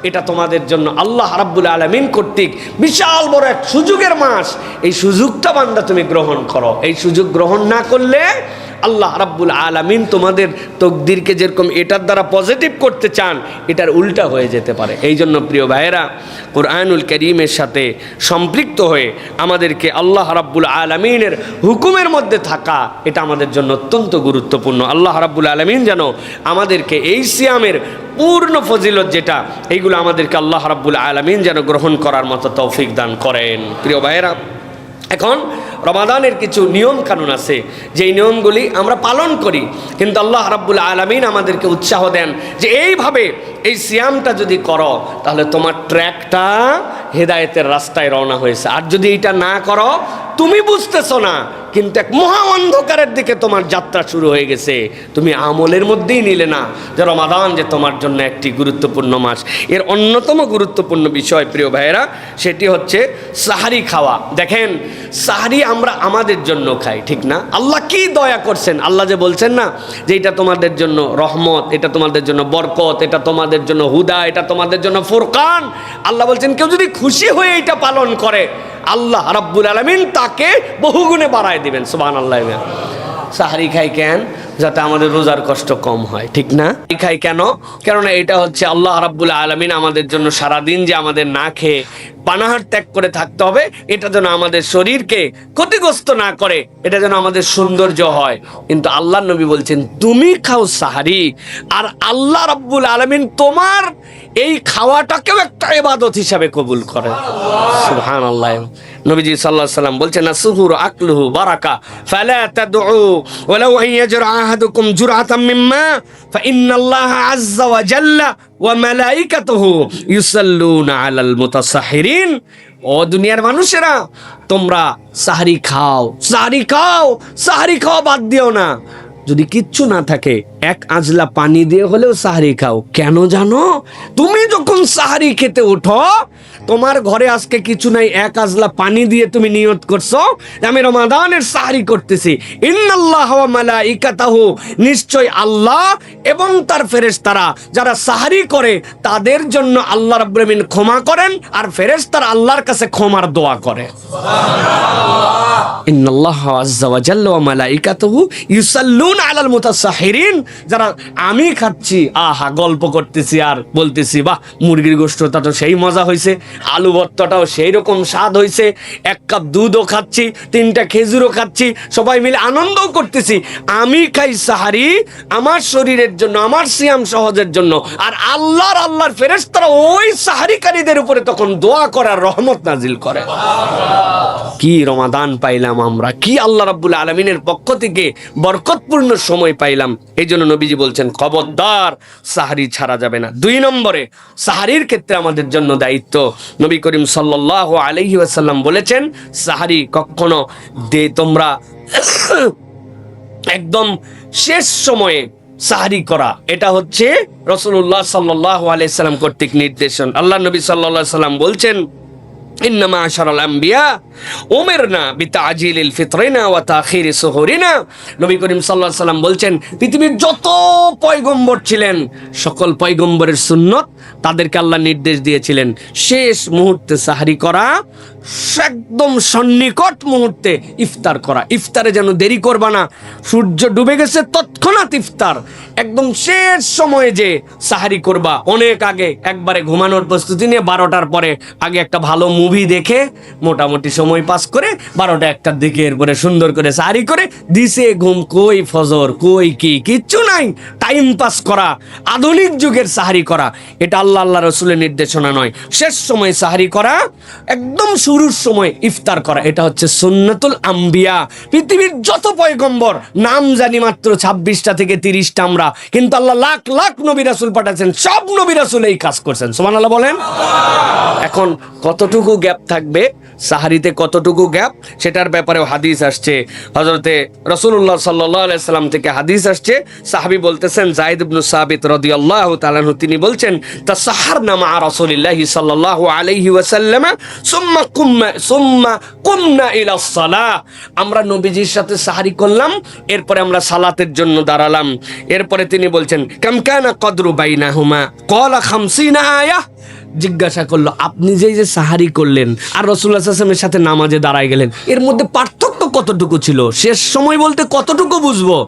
A: এটা তোমাদের জন্য আল্লাহ রাব্বুল আলামিন কর্তৃক বিশাল বড় এক সুযোগের মাস। এই সুযোগটা বান্দা তুমি গ্রহণ করো। এই সুযোগ গ্রহণ না করলে আল্লাহ রাব্বুল আলামিন তোমাদের তকদিরকে যেরকম এটার দ্বারা পজিটিভ করতে চান, এটার উল্টা হয়ে যেতে পারে। এই জন্য প্রিয় ভাইয়েরা, কুরআনুল কারীমের সাথে সম্পৃক্ত হয়ে আমাদেরকে আল্লাহ রাব্বুল আলামিনের হুকুমের মধ্যে থাকা, এটা আমাদের জন্য অত্যন্ত গুরুত্বপূর্ণ। আল্লাহ রাব্বুল আলামিন যেন আমাদেরকে এই সিয়ামের পূর্ণ ফজিলত যেটা, এইগুলো আমাদেরকে আল্লাহ রাব্বুল আলামিন যেন গ্রহণ করার মতো তৌফিক দান করেন। প্রিয় ভাইয়েরা, এখন রমাদানের কিছু নিয়ম কানুন আছে, যেই নিয়মগুলি আমরা পালন করি, কিন্তু আল্লাহ রাব্বুল আলামিন আমাদেরকে উৎসাহ দেন যে এইভাবে এই সিয়ামটা যদি করো তাহলে তোমার ট্র্যাকটা হেদায়েতের রাস্তায় রওনা হয়েছে। আর যদি এটা না করো, তুমি বুঝতেছো না, কিন্তু এক মহা অন্ধকারের দিকে তোমার যাত্রা শুরু হয়ে গেছে, তুমি আমলের মধ্যেই নিলে না যে রমাদান যে তোমার জন্য একটি গুরুত্বপূর্ণ মাস। এর অন্যতম গুরুত্বপূর্ণ বিষয় প্রিয় ভাইয়েরা, সেটি হচ্ছে সাহারি খাওয়া। দেখেন, সাহারি আমরা আমাদের জন্য খাই, ঠিক না? আল্লাহ কি দয়া করছেন, আল্লাহ যে বলছেন না যে এটা তোমাদের জন্য রহমত, এটা তোমাদের জন্য বরকত, এটা তোমাদের জন্য হুদা, এটা তোমাদের জন্য ফুরকান। আল্লাহ বলছেন কেউ যদি খুশি হয়ে এটা পালন করে, আল্লাহ রাব্বুল আলামিন তাকে বহুগুণে বাড়ায় দিবেন। সুবহানাল্লাহ। সাহারি খাই কেন? যাতে আমাদের রোজার কষ্ট কম হয়, ঠিক না? খাই কেন? কেননা এটা হচ্ছে আল্লাহ রাব্বুল আলামিন আমাদের জন্য সারাদিন যে আমাদের না খেয়ে পানাহার ত্যাগ করে থাকতে হবে, এটা যেন আমাদের শরীরকে ক্ষতিগ্রস্ত না করে, এটা যেন আমাদের সৌন্দর্য হয়। কিন্তু আল্লাহ নবী বলছেন তুমি খাও সাহারি, আর আল্লাহ রাব্বুল আলামিন তোমার এই খাওয়াটাকেও একটা ইবাদত হিসাবে কবুল করে। সুবহানাল্লাহ। নবীজি সাল্লাল্লাহু আলাইহি ওয়াসাল্লাম বলছেন আসহুরু আকলুহু বারাকা ফালা তাদউ ওয়ালাউ আন ইয়াজরা আহাদুকুম জুরআতাম মিম্মা ফাইন্নাল্লাহা আযজা ওয়া জাল্লা ওয়া মালাইকাতুহু ইউসাল্লুনা আলাল মুতাসাহহিরিন। ও দুনিয়ার মানুষেরা, তোমরা সাহরি খাও, সাহরি খাও, সাহরি খাওয়া বাদ দিও না। যদি কিচ্ছু না থাকে, এক আজলা পানি দিয়ে হলেও সাহরি খাও। কেন জানো? তুমি যখন সাহরি খেতে ওঠো, তোমার ঘরে আজকে কিছু নাই, এক আজলা পানি দিয়ে তুমি নিয়ত করছো আমি রমাদানের সাহরি করতেছি। ইন্নাল্লাহা ওয়া মালাইকাতাহু, নিশ্চয় আল্লাহ এবং তার ফেরেশতারা যারা সাহরি করে তাদের জন্য আল্লাহ রাব্বুল আলামিন ক্ষমা করেন, আর ফেরেশতারা আল্লাহর কাছে ক্ষমার দোয়া করে। সুবহানাল্লাহ। ইন্নাল্লাহা আযজা ওয়া জাল্লা ওয়া মালাইকাতুহু ইউসাল্লুনা আলাল মুতাসাহহিরিন। যারা আমি খাচ্ছি, আহা গল্প করতেছি আর বলতেছি বাহ মুরগির গোশতটা তো সেই মজা হয়েছে, আলু ভর্তাটাও সেই রকম স্বাদ হয়েছে, 1 কাপ দুধও খাচ্ছি, 3টা খেজুরও খাচ্ছি, সবাই মিলে আনন্দও করতেছি। আমি খাই সাহারি আমার শরীরের জন্য, আমার সিয়াম সহজের জন্য, আর আল্লাহর ফেরেশতারা ওই সাহারিকারীদের উপরে তখন দোয়া করার রহমত নাজিল করে। কি রমাদান পাইলাম আমরা, কি আল্লাহ রাব্বুল আলামিনের পক্ষ থেকে বরকতপূর্ণ সময় পাইলাম। এই জন্য নবীজি বলছেন খবরদার সাহারি ছাড়া যাবে না। 2 নম্বরে সাহারির ক্ষেত্রে আমাদের জন্য দায়িত্ব, নবী করিম সাল্লাল্লাহু আলাইহি ওয়াসাল্লাম বলেছেন সাহারি কখনো তোমরা একদম শেষ সময়ে সাহারি করা, এটা হচ্ছে রাসূলুল্লাহ সাল্লাল্লাহু আলাইহি সাল্লাম কর্তৃক নির্দেশন। আল্লাহ নবী সাল্লাল্লাহু আলাইহি সাল্লাম বলছেন ইন্নামা আশারাল আম্বিয়া উমিরনা বিতাজিলিল ফিতরিনা ওয়া তাখিরি সুহুরিনা। নবী করিম সাল্লাল্লাহু আলাইহি সাল্লাম বলছেন পৃথিবীর যত পয়গম্বর ছিলেন সকল পয়গম্বরের সুন্নত তাদেরকে আল্লাহ নির্দেশ দিয়েছিলেন শেষ মুহূর্তে সাহারি করা, একদম সন্নিকট মুহূর্তে ইফতার করা। ইফতারে যেন দেরি করবা না, সূর্য ডুবে গেছে তৎক্ষণাৎ ইফতার, একদম শেষ সময়ে যে সাহারি করবা, অনেক আগে একবারে ঘুমানোর প্রস্তুতি নিয়ে 12টার পরে আগে একটা ভালো মুভি দেখে মোটামুটি সময় পাস করে 12টা 1টার দিকে এরপরে সুন্দর করে সাহারি করে দিছে ঘুম, কই ফজর কই কিচ্ছু নাই, টাইম পাস করা, আধুনিক যুগের সাহারি করা, এটা আল্লাহ রাসূলের নির্দেশনা নয়। শেষ সময় সাহারি করা, একদম শুরুর সময় ইফতার করা, এটা হচ্ছে সুন্নাতুল আম্বিয়া। পৃথিবীর যত পয়গম্বর নাম জানি মাত্র 26টা থেকে 30টা আমরা, কিন্তু আল্লাহ লাখ লাখ নবী রাসূল পাঠাচ্ছেন, সব নবী রাসূল এই কাজ করছেন। সুবহানাল্লাহ বলেন। এখন কতটুকু গ্যাপ থাকবে সাহারিতে, কতটুকু গ্যাপ, সেটার ব্যাপারেও হাদিস আসছে। হযরতে রাসূলুল্লাহ সাল্লাল্লাহু আলাইহি সাল্লাম থেকে হাদিস আসছে, সাহাবী বলতেছেন যায়েদ ইবনে সাবিত রাদিয়াল্লাহু তাআলা আনহু, তিনি বলছেন তাসাহারনা মা রাসূলিল্লাহি সাল্লাল্লাহু আলাইহি ওয়াসাল্লাম সুম্মা কুমনা ইলাস সালাহ। আমরা নবীজির সাথে সাহারি করলাম, এরপরে আমরা সালাতের জন্য দাঁড়ালাম। এরপরে তিনি বলছেন কাম কানা কদরু বাইনাহুমা ক্বালা 50 আয়াহ। জিজ্ঞাসা করলো আপনি যে সাহারি করলেন আর রাসূলুল্লাহ সাল্লাল্লাহু আলাইহি ওয়াসাল্লামের সাথে নামাজে দাঁড়ায় গেলেন, এর মধ্যে পার্থক্য কতটুকু ছিল? শেষ সময় বলতে কতটুকু বুঝবো?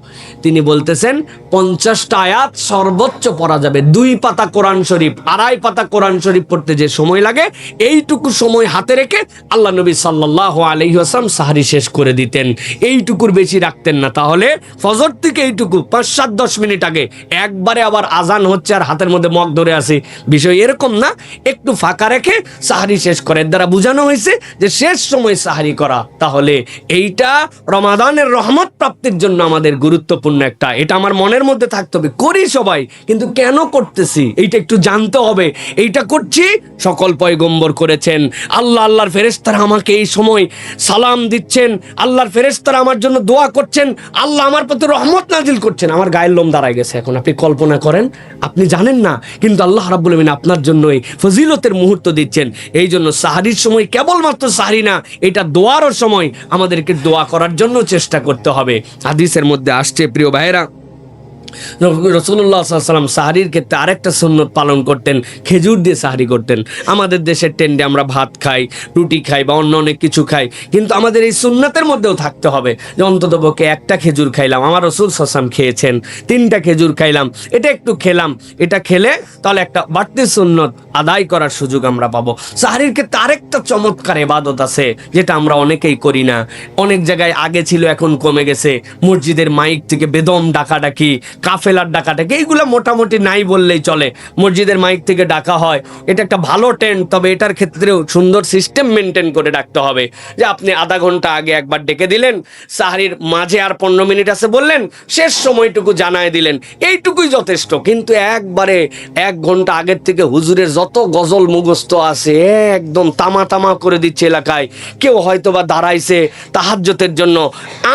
A: তিনি বলতেছেন 50টা আয়াত সর্বোচ্চ পড়া যাবে। 2 পাতা কোরআন শরীফ, 2.5 পাতা কোরআন শরীফ পড়তে যে সময় লাগে, এইটুকু সময় হাতে রেখে আল্লাহ নবী সাল্লাল্লাহু আলাইহি ওয়াসাল্লাম সাহারি শেষ করে দিতেন, এইটুকুর বেশি রাখতেন না। তাহলে ফজর থেকে এইটুকু 5-7-10 মিনিট আগে একবারে আবার আজান হচ্ছে আর হাতের মধ্যে মগ ধরে আছে, বিষয় এরকম না, একটু ফাঁকা রেখে সাহারি শেষ করে। এর দ্বারা বোঝানো হয়েছে যে শেষ সময় সাহারি করা। তাহলে এইটা রমাদানের রহমত প্রাপ্তির জন্য আমাদের গুরুত্বপূর্ণ একটা, এটা আমার মনের মধ্যে থাকতে হবে। করি সবাই, কিন্তু কেন করতেছি এইটা একটু জানতে হবে। এইটা করছি সকল পয়গম্বর করেছেন, আল্লাহর ফেরেশতারা আমাকে এই সময় সালাম দিচ্ছেন, আল্লাহর ফেরেশতারা আমার জন্য দোয়া করছেন, আল্লাহ আমার প্রতি রহমত নাজিল করছেন। আমার গায়ের লোম দাঁড়ায় গেছে এখন। আপনি কল্পনা করেন, আপনি জানেন না, কিন্তু আল্লাহ রাব্বুল আমিন আপনার জন্য এই ফজিলতের মুহূর্ত দিচ্ছেন। এই জন্য সাহারির সময় কেবলমাত্র সাহারি না, এটা দোয়ারও সময়, আমাদেরকে দোয়া করার জন্য চেষ্টা করতে হবে। হাদিসের মধ্যে আসছে প্রিয় ভাইরা, রাসূলুল্লাহ সাল্লাল্লাহু আলাইহি ওয়াসাল্লাম সাহারির ক্ষেত্রে আরেকটা সুন্নত পালন করতেন, খেজুর দিয়ে সাহারি করতেন। আমাদের দেশের টেন্ডে আমরা ভাত খাই, রুটি খাই বা অন্য অনেক কিছু খাই, কিন্তু আমাদের এই সুন্নতের মধ্যেও থাকতে হবে যে অন্ততপক্ষে একটা খেজুর খাইলাম। আমার রাসূল সাল্লাল্লাহু আলাইহি ওয়াসাল্লাম খেয়েছেন, 3টা খেজুর খাইলাম, এটা একটু খেলাম, এটা খেলে তাহলে একটা বাড়তি সুন্নত আদায় করার সুযোগ আমরা পাবো। সাহারির ক্ষেত্রে আরেকটা চমৎকার ইবাদত আছে যেটা আমরা অনেকেই করি না। অনেক জায়গায় আগে ছিল, এখন কমে গেছে। মসজিদের মাইক থেকে বেদম ডাকাডাকি, কাফেলার ডাকাডাকি, এইগুলো মোটামুটি নাই বললেই চলে। মসজিদের মাইক থেকে ডাকা হয়, এটা একটা ভালো ট্রেন্ড, তবে এটার ক্ষেত্রেও সুন্দর সিস্টেম মেনটেন করে ডাকতে হবে। যে আপনি আধা ঘন্টা আগে একবার ডেকে দিলেন, সাহারির মাঝে আর 15 মিনিট আছে বললেন, শেষ সময়টুকু জানায় দিলেন, এইটুকুই যথেষ্ট। কিন্তু একবারে 1 ঘন্টা আগের থেকে হুজুরের যত গজল মুখস্থ আছে একদম তামা তামা করে দিচ্ছে এলাকায়। কেউ হয়তো বা দাঁড়াইছে তাহাজ্জুদের জন্য।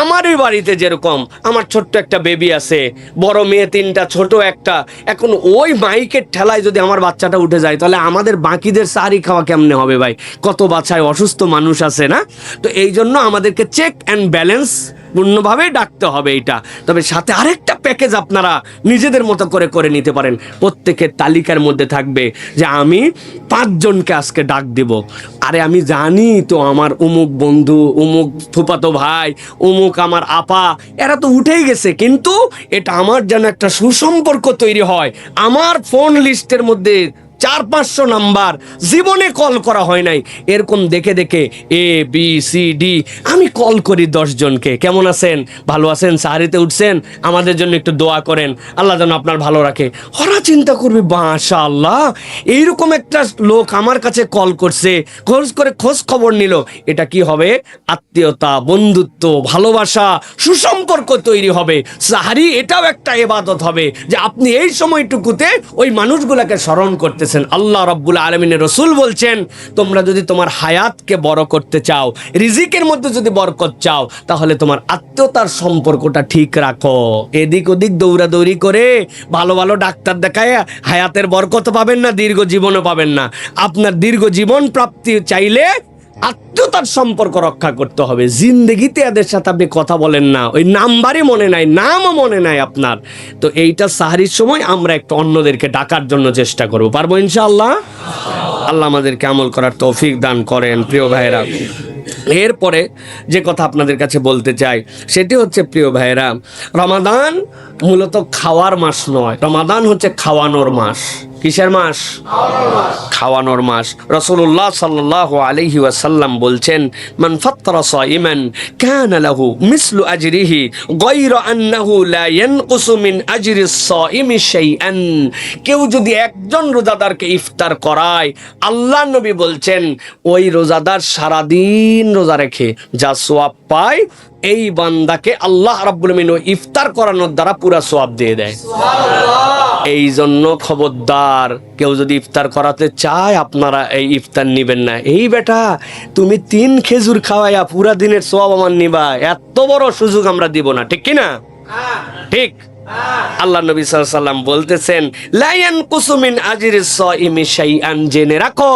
A: আমারই বাড়িতে যেরকম আমার ছোট্ট একটা বেবি আছে, বড় মেয়ে 3টা, ছোট একটা, এখন ওই মাইকের ঠেলায় যদি আমার বাচ্চাটা উঠে যায়, তাহলে আমাদের বাকিদের সাহারি খাওয়া কেমনে হবে ভাই? কত বাচ্চায় অসুস্থ মানুষ আছে না? তো এই জন্য আমাদেরকে চেক অ্যান্ড ব্যালেন্স পূর্ণভাবে ডাকতে হবে এইটা। তবে সাথে আরেকটা প্যাকেজ আপনারা নিজেদের মতো করে করে নিতে পারেন। প্রত্যেকের তালিকার মধ্যে থাকবে যে আমি 5 জনকে আজকে ডাক দেব। আরে আমি জানি তো আমার অমুক বন্ধু, অমুক ফুফাতো ভাই, অমুক আমার আপা, এরা তো উঠেই গেছে, কিন্তু এটা আমার যেন একটা সুসম্পর্ক তৈরি হয়। আমার ফোন লিস্টের মধ্যে 400-500 নাম্বার, জীবনে কল করা হয় নাই, এরকম দেখে দেখে ABCD আমি কল করি 10 জনকে, কেমন আছেন, ভালো আছেন, সাহারিতে উঠছেন, আমাদের জন্য একটু দোয়া করেন, আল্লাহ যেন আপনার ভালো রাখে। ওরা চিন্তা করবে মাশাআল্লাহ এইরকম একটা লোক আমার কাছে কল করছে, খোঁজ খবর নিল, এটা কি হবে? আত্মীয়তা, বন্ধুত্ব, ভালোবাসা, সুসম্পর্ক তৈরি হবে। সাহারি এটাও একটা ইবাদত হবে যে আপনি এই সময়টুকুতে ওই মানুষগুলোকে স্মরণ করতেছেন। আল্লাহ রাব্বুল আলামিনের রাসূল বলছেন, তোমরা যদি তোমার হায়াতকে বড় করতে চাও, রিজিকের মধ্যে যদি বরকত চাও, তাহলে তোমার আত্মীয়তার সম্পর্কটা ঠিক রাখো। এদিক ওদিক দৌড়াদৌড়ি করে ভালো ভালো ডাক্তার দেখায় হায়াতের বরকত পাবেন না, দীর্ঘ জীবনও পাবেন না। আপনার দীর্ঘ জীবন প্রাপ্তি চাইলে আত্মীয়তার সম্পর্ক রক্ষা করতে হবে। জিন্দেগিতে এদের সাথে আপনি কথা বলেন না, ওই নাম্বারই মনে নাই, নামও মনে নাই আপনার। তো এইটা সাহারির সময় আমরা একটু অন্যদেরকে ডাকার জন্য চেষ্টা করবো, পারবো ইনশাআল্লাহ। আল্লাহ আমাদেরকে আমল করার তৌফিক দান করেন। প্রিয় ভাইয়েরা, এরপরে যে কথা আপনাদের কাছে বলতে চাই সেটি হচ্ছে, প্রিয় ভাইয়েরা, রমাদান মূলত খাওয়ার মাস নয়, রমাদান হচ্ছে খাওয়ানোর মাস। কিসের মাস? খাওয়ানোর মাস। রাসূলুল্লাহ সাল্লাল্লাহু আলাইহি ওয়াসাল্লাম বলছেন, মান ফাত্তারা সাইমান কানা লাহু মিসলু আজরিহি গায়রা আন্নাহু লা ইয়ানকুসু মিন আজরিস সাইমি শাইআন। কেউ যদি একজন রোজাদারকে ইফতার করায়, আল্লাহ নবী বলছেন ওই রোজাদার সারাদিন রোজা রেখে যা সওয়াব পায়, এই বান্দাকে আল্লাহ রাব্বুল আলামিন ইফতার করানোর দ্বারা পুরা সওয়াব দিয়ে দেয়। এই জন্য খবরদার, কেউ যদি ইফতার করাতে চায় আপনারা এই ইফতার নিবেন না। এই বেটা তুমি 3 খেজুর খাওয়াইয়া পুরা দিনের সওয়াব আমার নিবা, এত বড় সুযোগ আমরা দিব না, ঠিক কি না? ঠিক। আল্লাহ নবী সাল্লাল্লাহু আলাইহি ওয়াসাল্লাম বলতেছেন, লা ইয়ানকুসু মিন আজরিস সাইমি শাইআন। জেনে রাখো,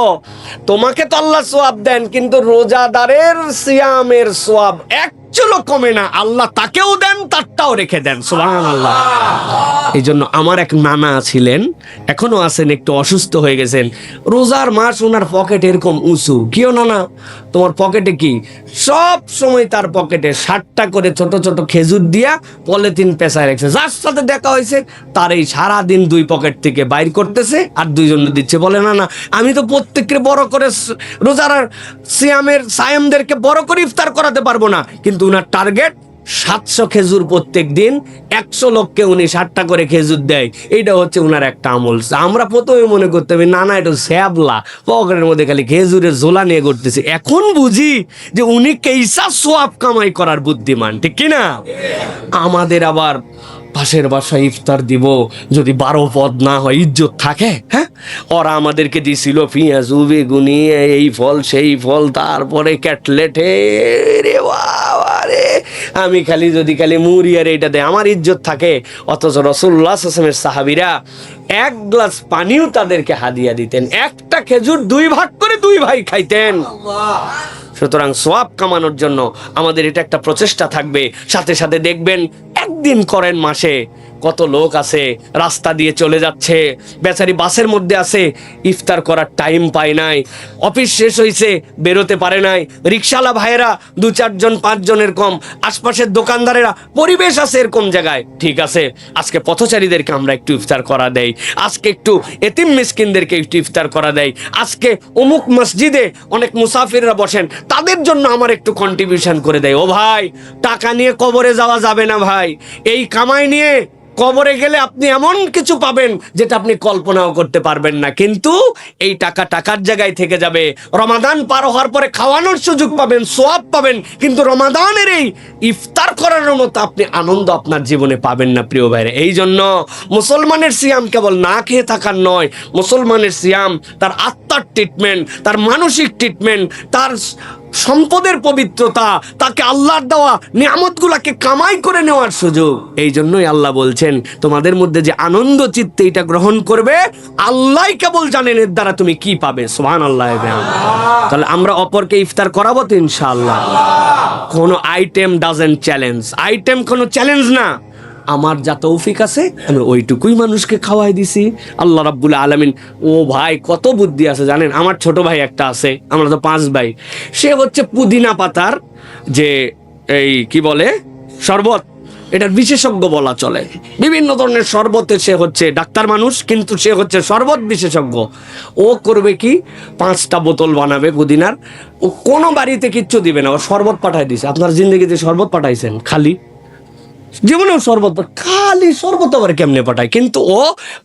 A: তোমাকে তো আল্লাহ সওয়াব দেন, কিন্তু রোজাদারের সিয়ামের সওয়াব এক চুলো কমে না, আল্লাহ তাকেও দেন, তারটাও রেখে দেন। সুবহানাল্লাহ। এই জন্য আমার এক নানা ছিলেন, এখনো আছেন, একটু অসুস্থ হয়ে গেছেন। রোজার মাস ওনার পকেট এরকম উঁচু। কিও নানা, তোমার পকেটে কি? সব সময় তার পকেটে 60টা করে ছোট ছোট খেজুর দিয়া পলিথিন পেঁচায় রেখেছে। যার সাথে দেখা হয়েছে তার এই সারাদিন 2 পকেট থেকে বাইর করতেছে আর 2 জন দিচ্ছে। বলে, না না, আমি তো প্রত্যেককে বড় করে রোজার সায়ামদেরকে বড় করে ইফতার করাতে পারবো না, কিন্তু উনার টার্গেট 700 খেজুর প্রত্যেক দিন, 100 লোককে উনি 60টা করে খেজুর দেয়। এইটা হচ্ছে উনার একটা আমল। আমরা প্রথমে মনে করতে হবে না না এটা স্যাবলা, পকেটের মধ্যে খালি খেজুরের ঝোলা নিয়ে করতেছে। এখন বুঝি যে উনি কেইসা সোয়াব কামাই করার বুদ্ধিমান, ঠিক কিনা? আমাদের আবার পাশের বাসায় ইফতার দিব, যদি 12 পদ না হয় ইজ্জত থাকে? হ্যাঁ, ওরা আমাদেরকে দিছিল পেঁয়াজু, বেগুনি, এই ফল সেই ফল, তারপরে ক্যাটলেটে, রে বাবা রে, আমি খালি মুড়ি আর এইটা দেয় আমার ইজ্জত থাকে। অথচ রাসূলুল্লাহ সাল্লাল্লাহু আলাইহি ওয়াসাল্লামের সাহাবীরা 1 গ্লাস পানিও তাদেরকে হাদিয়া দিতেন, একটা খেজুর 2 ভাগ করে 2 ভাই খাইতেন। সুতরাং সোয়াব কামানোর জন্য আমাদের এটা একটা প্রচেষ্টা থাকবে। সাথে সাথে দেখবেন একদিন করেন মাসে, কত লোক আছে রাস্তা দিয়ে চলে যাচ্ছে, বেচারি বাসের মধ্যে আছে, ইফতার করার টাইম পায় নাই, অফিস শেষ হয়েছে বেরোতে পারে নাই, রিক্সাওয়ালা ভাইয়েরা 2-4 জন 5 জনের কম, আশপাশের দোকানদারেরা, পরিবেশ আছে এরকম জায়গায়, ঠিক আছে আজকে পথচারীদেরকে আমরা একটু ইফতার করা দেই, আজকে একটু এতিম মিসকিনদেরকে একটু ইফতার করা দেই, আজকে অমুক মসজিদে অনেক মুসাফিররা বসেন, তাদের জন্য আমার একটু কন্ট্রিবিউশন করে দেয়। ও ভাই, টাকা নিয়ে কবরে যাওয়া যাবে না ভাই। এই কামাই নিয়ে কবরে গেলে আপনি এমন কিছু পাবেন যেটা আপনি কল্পনাও করতে পারবেন না, কিন্তু এই টাকা টাকার জায়গায় থেকে যাবে। রমাদান পার হওয়ার পরে খাওয়ানোর সুযোগ পাবেন, সোয়াব পাবেন, কিন্তু রমাদানের এই ইফতার করানোর মতো আপনি আনন্দ আপনার জীবনে পাবেন না প্রিয় ভাইরা। এই জন্য মুসলমানের সিয়াম কেবল না খেয়ে থাকার নয়, মুসলমানের সিয়াম তার আত্মার ট্রিটমেন্ট, তার মানসিক ট্রিটমেন্ট, তার সম্পদের পবিত্রতা, তাকে আল্লাহর দেওয়া নিয়ামতগুলোকে কামাই করে নেওয়ার সুযোগ। এই জন্যই আল্লাহ বলছেন, তোমাদের মধ্যে যে আনন্দ চিত্তে এটা গ্রহণ করবে, আল্লাহই কেবল জানেন এর দ্বারা তুমি কি পাবে। সুবহানাল্লাহ। তাহলে আমরা অপরকে ইফতার করাবো তো ইনশাআল্লাহ। কোনো আইটেম ডাজেন্ট চ্যালেঞ্জ, আইটেম কোনো চ্যালেঞ্জ না। আমার যা তৌফিক আছে আমি ওইটুকুই মানুষকে খাওয়াই দিছি। আল্লাহ রাব্বুল আলামিন, ও ভাই কত বুদ্ধি আছে জানেন। আমার ছোট ভাই একটা আছে, আমরা তো 5 ভাই, সে হচ্ছে পুদিনা পাতার যে এই কি বলে শরবত, এটার বিশেষজ্ঞ বলা চলে। বিভিন্ন ধরনের শরবতে সে হচ্ছে ডাক্তার মানুষ, কিন্তু সে হচ্ছে শরবত বিশেষজ্ঞ। ও করবে কি, 5টা বোতল বানাবে পুদিনার, ও কোনো বাড়িতে কিচ্ছু দিবে না, ও শরবত পাঠায় দিছে। আপনার জিন্দগিতে শরবত পাঠাইছেন? খালি জীবনেও শরবত, খালি শরবত আবার কেমনে পাঠায়? কিন্তু ও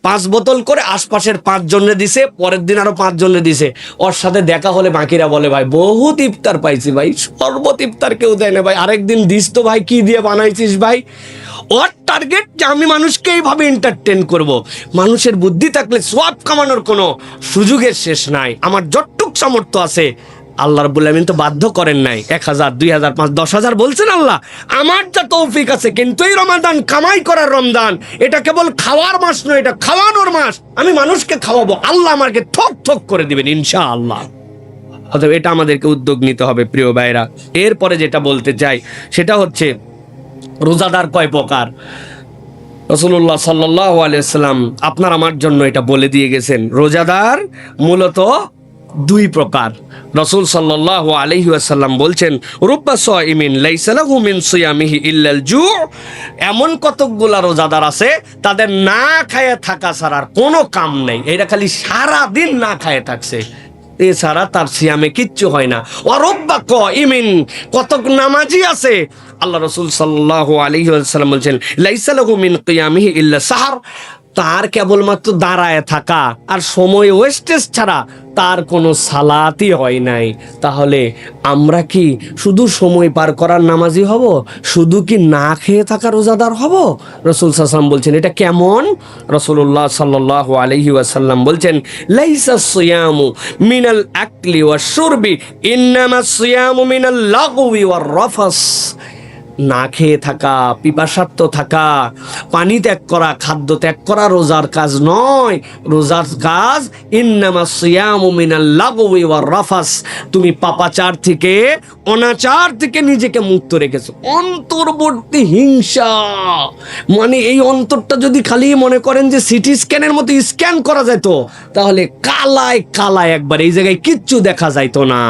A: 5 বোতল করে আশপাশের 5 জনে দিছে, পরের দিন আরো 5 জনে দিছে। ওর সাথে দেখা হলে বাকিরা বলে, ভাই বহুত ইফতার পাইছি ভাই, শরবত ইফতার কেউ দেয় না ভাই, আরেকদিন দিস তো ভাই, কি দিয়ে বানাইছিস ভাই। ওর টার্গেট যে আমি মানুষকে এইভাবে এন্টারটেন করব। মানুষের বুদ্ধি থাকলে সওয়াব কামানোর কোনো সুযোগের শেষ নাই। আমার যতটুক সামর্থ্য আছে, আল্লাহ রাব্বুল আলামিন তো বাধ্য করেন নাই। 1000, 2000, 5, 10,000 বলছেন আল্লাহ। আমার যা তৌফিক আছে, কিন্তু এই রমাদান কামাই করার রমজান, এটা কেবল খাওয়ার মাস নয়, এটা খাওয়ানোর মাস। আমি মানুষকে খাওয়াবো, আল্লাহ আমাকে ঠক ঠক করে দিবেন ইনশাআল্লাহ। অতএব এটা আমাদেরকে উদ্যোগ নিতে হবে প্রিয় ভাইরা। এরপরে যেটা বলতে চাই সেটা হচ্ছে রোজাদার কয় প্রকার। রাসূলুল্লাহ সাল্লাল্লাহু আলাইহি ওয়াসাল্লাম আপনার আমার জন্য এটা বলে দিয়ে গেছেন। রোজাদার মূলত 2 প্রকার। রাসূল সাল্লাল্লাহু আলাইহি ওয়াসাল্লাম বলছেন, রুব্বা সাইমিন লাইসা লাহু মিন সিয়ামিহি ইল্লাল জু'। এমন কতকগুলা রোজাদার আছে, তাদের না খায়ে থাকা ছাড়ার কোনো কাম নেই। এরা খালি সারা দিন না খায়ে থাকছে, এছাড়া তার সিয়ামে কিচ্ছু হয় না। ওয়ারব্বা কাইমিন, কতক নামাজি আছে, আল্লাহ রাসূল সাল্লাল্লাহু আলাইহি ওয়াসাল্লাম বলছেন, লাইসা লাহু মিন কিয়ামিহি ইল্লা সাহর। তার কেবলমাত্র দাঁড়ায় থাকা আর সময় ওয়েস্টেজ ছাড়া তার কোনো সালাতই হয় নাই। তাহলে আমরা কি শুধু সময় পার করার নামাজি হব? শুধু কি না খেয়ে থাকা রোজাদার হব? রাসূল সাল্লাল্লাহু আলাইহি ওয়াসাল্লাম বলছেন এটা কেমন? রাসূলুল্লাহ সাল্লাল্লাহু আলাইহি ওয়াসাল্লাম বলছেন, লাইসা সিয়ামু মিনাল আকলি ওয়াশ শুরবি, ইন্নামাস সিয়ামু মিনাল লাগওয়ি ওয়ার রাফাস। না খেয়ে থাকা, পিপাসার্ত থাকা, পানি ত্যাগ করা, খাদ্য ত্যাগ করা রোজার কাজ নয়। রোজার কাজ ইন্নামাস সিয়ামু মিনাল লাগওয়ি ওয়ার রাফাস। তুমি পাপাচার থেকে, অনাচার থেকে নিজেকে মুক্ত রেখেছো। অন্তর্বর্তী হিংসা, মানে এই অন্তরটা যদি খালি মনে করেন যে সিটি স্ক্যানের মতো স্ক্যান করা যেত, তাহলে কালায় কালায় একবার এই জায়গায় কিচ্ছু দেখা যাইতো না,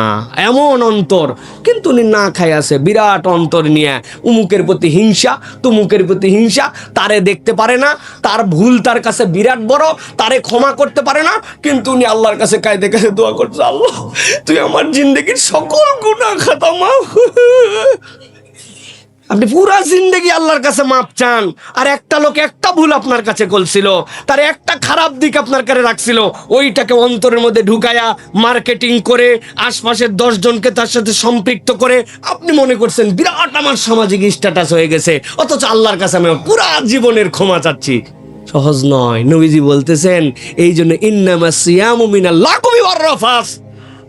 A: এমন অন্তর। কিন্তু উনি না খায় আছে, বিরাট অন্তর নিয়ে উমুকের প্রতি হিংসা, তুমুকের প্রতি হিংসা, তারে দেখতে পারে না, তার ভুল তার কাছে বিরাট বড়, তারে ক্ষমা করতে পারে না, কিন্তু উনি আল্লাহর কাছে কাঁদে কাঁদে দোয়া করছে, আল্লাহ তুই আমার জিন্দেগির সকল গুনাহ খাতা মাফ। আপনি পুরা জিন্দেগি আল্লাহর কাছে মাপ চান, আর একটা লোক একটা ভুল আপনার কাছে করছিল, তার একটা খারাপ দিক আপনার কাছে রাখছিল, ওইটাকে অন্তরের মধ্যে ঢুকায়া মার্কেটিং করে আশপাশের 10 জনকে তার সাথে সম্পৃক্ত করে আপনি মনে করছেন বিরাট আমার সামাজিক স্ট্যাটাস হয়ে গেছে, অথচ আল্লাহর কাছে আমি পুরা জীবনের ক্ষমা চাচ্ছি। সহজ নয়। নবীজি বলতেছেন এই জন্য ইন্নামাস সিয়ামু মিনাল লাগওয়ি ওয়ার রাফাস।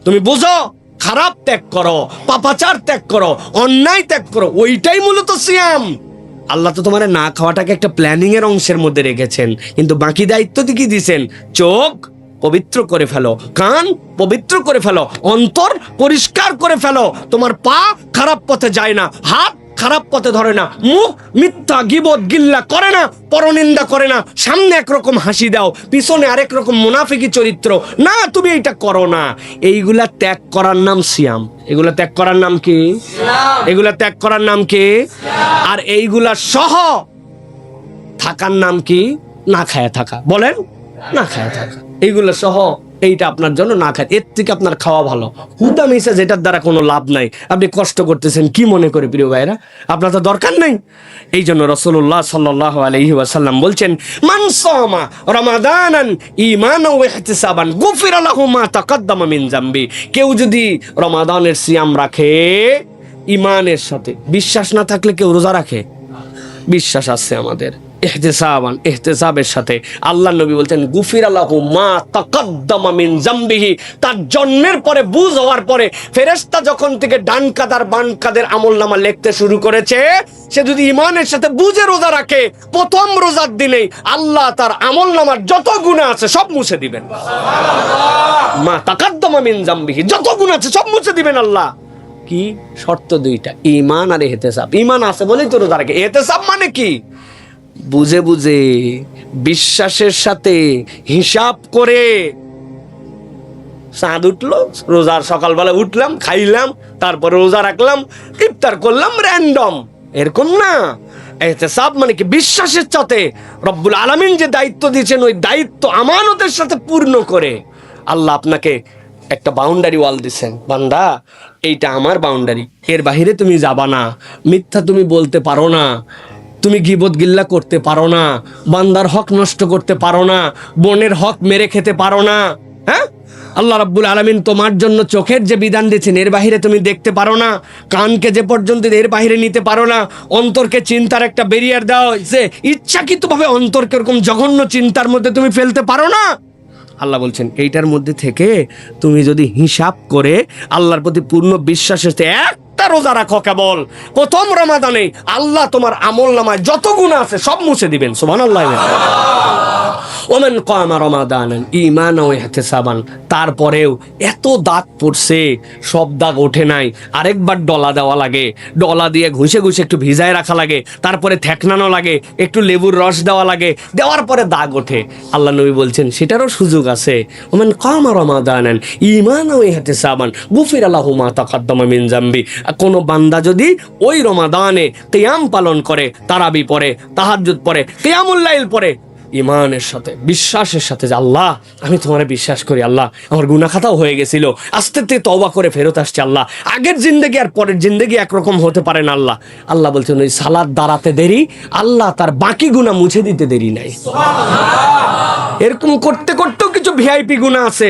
A: তুমি বুঝো, খারাপ ত্যাগ করো, পাপাচার ত্যাগ করো, অন্যায় ত্যাগ করো, ওইটাই মূলত সিয়াম। আল্লাহ তো তোমার না খাওয়াটাকে একটা প্ল্যানিং এর অংশের মধ্যে রেখেছেন, কিন্তু বাকি দায়িত্ব কি দিয়েছেন? চোখ পবিত্র করে ফেলো, কান পবিত্র করে ফেলো, অন্তর পরিষ্কার করে ফেলো। তোমার পা খারাপ পথে যায় না, হাত খারাপ পথে ধরে না, মুখ মিথ্যা গীবত গিল্লা করে না, পরনিন্দা করে না, সামনে একরকম হাসি দাও, পিছনে আরেক রকম মুনাফিকি চরিত্র না, তুমি এইটা করো না। এইগুলা ত্যাগ করার নাম সিয়াম। এগুলা ত্যাগ করার নাম কি? এগুলা ত্যাগ করার নাম কি? আর এইগুলা সহ থাকার নাম কি? না খায়া থাকা। বলেন, না খায়া থাকা। এইগুলা সহ এইটা আপনার জন্য না খায়, এর থেকে আপনার খাওয়া ভালো। হুদা মিশা যেটার দ্বারা কোনো লাভ নাই, আপনি কষ্ট করতেছেন কি মনে করে প্রিয় ভাইরা? আপনার তো দরকার নাই। এই জন্য রাসূলুল্লাহ সাল্লাল্লাহু আলাইহি ওয়াসাল্লাম বলছেন, মান সামা রমাদানান ঈমানান ওয়া ইহতিসাবান গুফিরা লাহু মা তাকাদ্দামা মিন যামবি। কেউ যদি রমাদানের সিয়াম রাখে ঈমানের সাথে, বিশ্বাস না থাকলে কেউ রোজা রাখে? বিশ্বাস আছে আমাদের, ইহতিসাবান, ইহতিসাবের সাথে। আল্লাহ নবী বলছেন গুফিরা লাহু মা তাকাদ্দামা মিন যামবিহি। তার জন্মের পরে, বুঝ হওয়ার পরে ফেরেশতা যখন থেকে ডান কাদার বাম কাদের আমলনামা লিখতে শুরু করেছে, সে যদি ঈমানের সাথে বুঝে রোজা রাখে, প্রথম রোজার দিনেই আল্লাহ তার আমলনামার যত গুনাহ আছে সব মুছে দিবেন। মা তাকাদ্দামা মিন যামবিহি, যত গুনাহ আছে সব মুছে দিবেন আল্লাহ। কি শর্ত? 2টা, ঈমান আর ইহতিসাব। ঈমান আছে বলেই তো রোজা রাখে। ইহতিসাব মানে কি? বুঝে বুঝে বিশ্বাসের সাথে হিসাব করে। চাঁদ উঠলো, রোজার সকালবেলা উঠলাম, খাইলাম, তারপরে রোজা রাখলাম, ইফতার করলাম র্যান্ডম, এরকম না। ইহতিসাব মানে কি? বিশ্বাসের সাথে রব্বুল আলামিন যে দায়িত্ব দিয়েছেন ওই দায়িত্ব আমানতের সাথে পূর্ণ করে আল্লাহ আপনাকে একটা বাউন্ডারি ওয়াল দিছেন, বান্দা এইটা আমার বাউন্ডারি, এর বাহিরে তুমি যাবা না, মিথ্যা তুমি বলতে পারো না, তুমি গীবত গিল্লা করতে পারো না, বান্দার হক নষ্ট করতে পারো না, বোনের হক মেরে খেতে পারো না। হ্যাঁ, আল্লাহ রাব্বুল আলামিন তোমার জন্য চোখের যে বিধান দিয়েছেন এর বাহিরে তুমি দেখতে পারো না, কানকে যে পর্যন্ত এর বাহিরে নিতে পারো না, অন্তরকে চিন্তার একটা ব্যারিয়ার দেওয়া হয়েছে, ইচ্ছাকৃতভাবে অন্তরকে এরকম জঘন্য চিন্তার মধ্যে তুমি ফেলতে পারো না। আল্লাহ বলছেন এইটার মধ্যে থেকে তুমি যদি হিসাব করে আল্লাহর প্রতি পূর্ণ বিশ্বাসের সাথে একটা রোজা রাখো, কেবল প্রথম রমাদানে আল্লাহ তোমার আমল নামায় যত গুনাহ আছে সব মুছে দিবেন। সুবহানাল্লাহ। ওমান কামা রমাদানান ঈমানান ওয়া ইহতিসাবান, তারপরেও এত দাগ পড়ছে, সব দাগ ওঠে নাই, আরেকবার ডলা দেওয়া লাগে, ডলা দিয়ে ঘষে ঘষে একটু ভিজায় রাখা লাগে, তারপরে থেকনানো লাগে, একটু লেবুর রস দেওয়া লাগে, দেওয়ার পরে দাগ ওঠে। আল্লাহ নবী বলছেন সেটারও সুযোগ আছে। ওমান কামা রমাদানান ঈমানান ওয়া ইহতিসাবান গুফিরা লাহু মা তাকাদ্দামা মিন যামবি, কোন বান্দা যদি ওই রমাদানে কিয়াম পালন করে, তারাবি পড়ে, তাহাজ্জুদ পড়ে, কিয়ামুল লাইল পড়ে, ইমানের সাথে বিশ্বাসের সাথে যে আল্লাহ আমি তোমারে বিশ্বাস করি, আল্লাহ আমার গুনাহ খাতাও হয়ে গেছিল, আস্তে আস্তে তওবা করে ফেরত আসছে, আল্লাহ আগের জিন্দেগি আর পরের জিন্দেগি একরকম হতে পারে না। আল্লাহ আল্লাহ বলছেন ওই সালাত দাঁড়াতে দেরি, আল্লাহ তার বাকি গুনাহ মুছে দিতে দেরি নাই। এরকম করতে করতেও কিছু ভিআইপি গুনাহ আছে,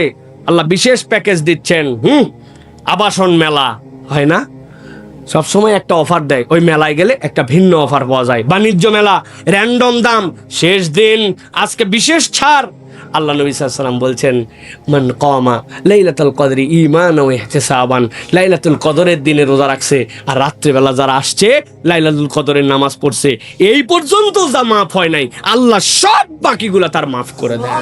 A: আল্লাহ বিশেষ প্যাকেজ দিচ্ছেন। আবাসন মেলা হয় না, সবসময় একটা অফার দেয়, ওই মেলায় গেলে একটা ভিন্ন অফার পাওয়া যায়। বাণিজ্য মেলা, র্যান্ডম দাম, শেষ দিন আজকে বিশেষ ছাড়। আল্লাহ নবী সাল্লাল্লাহু আলাইহি ওয়াসাল্লাম বলছেন মান কামা লাইলাতুল কদরি ঈমানান ওয়া ইহতিসাবান, লাইলাতুল কদরের দিনে রোজা রাখছে আর রাত্রিবেলা যারা আসছে লাইলাতুল কদরের নামাজ পড়ছে, এই পর্যন্ত যা মাফ হয় নাই আল্লাহ সব বাকিগুলা তার মাফ করে দেয়,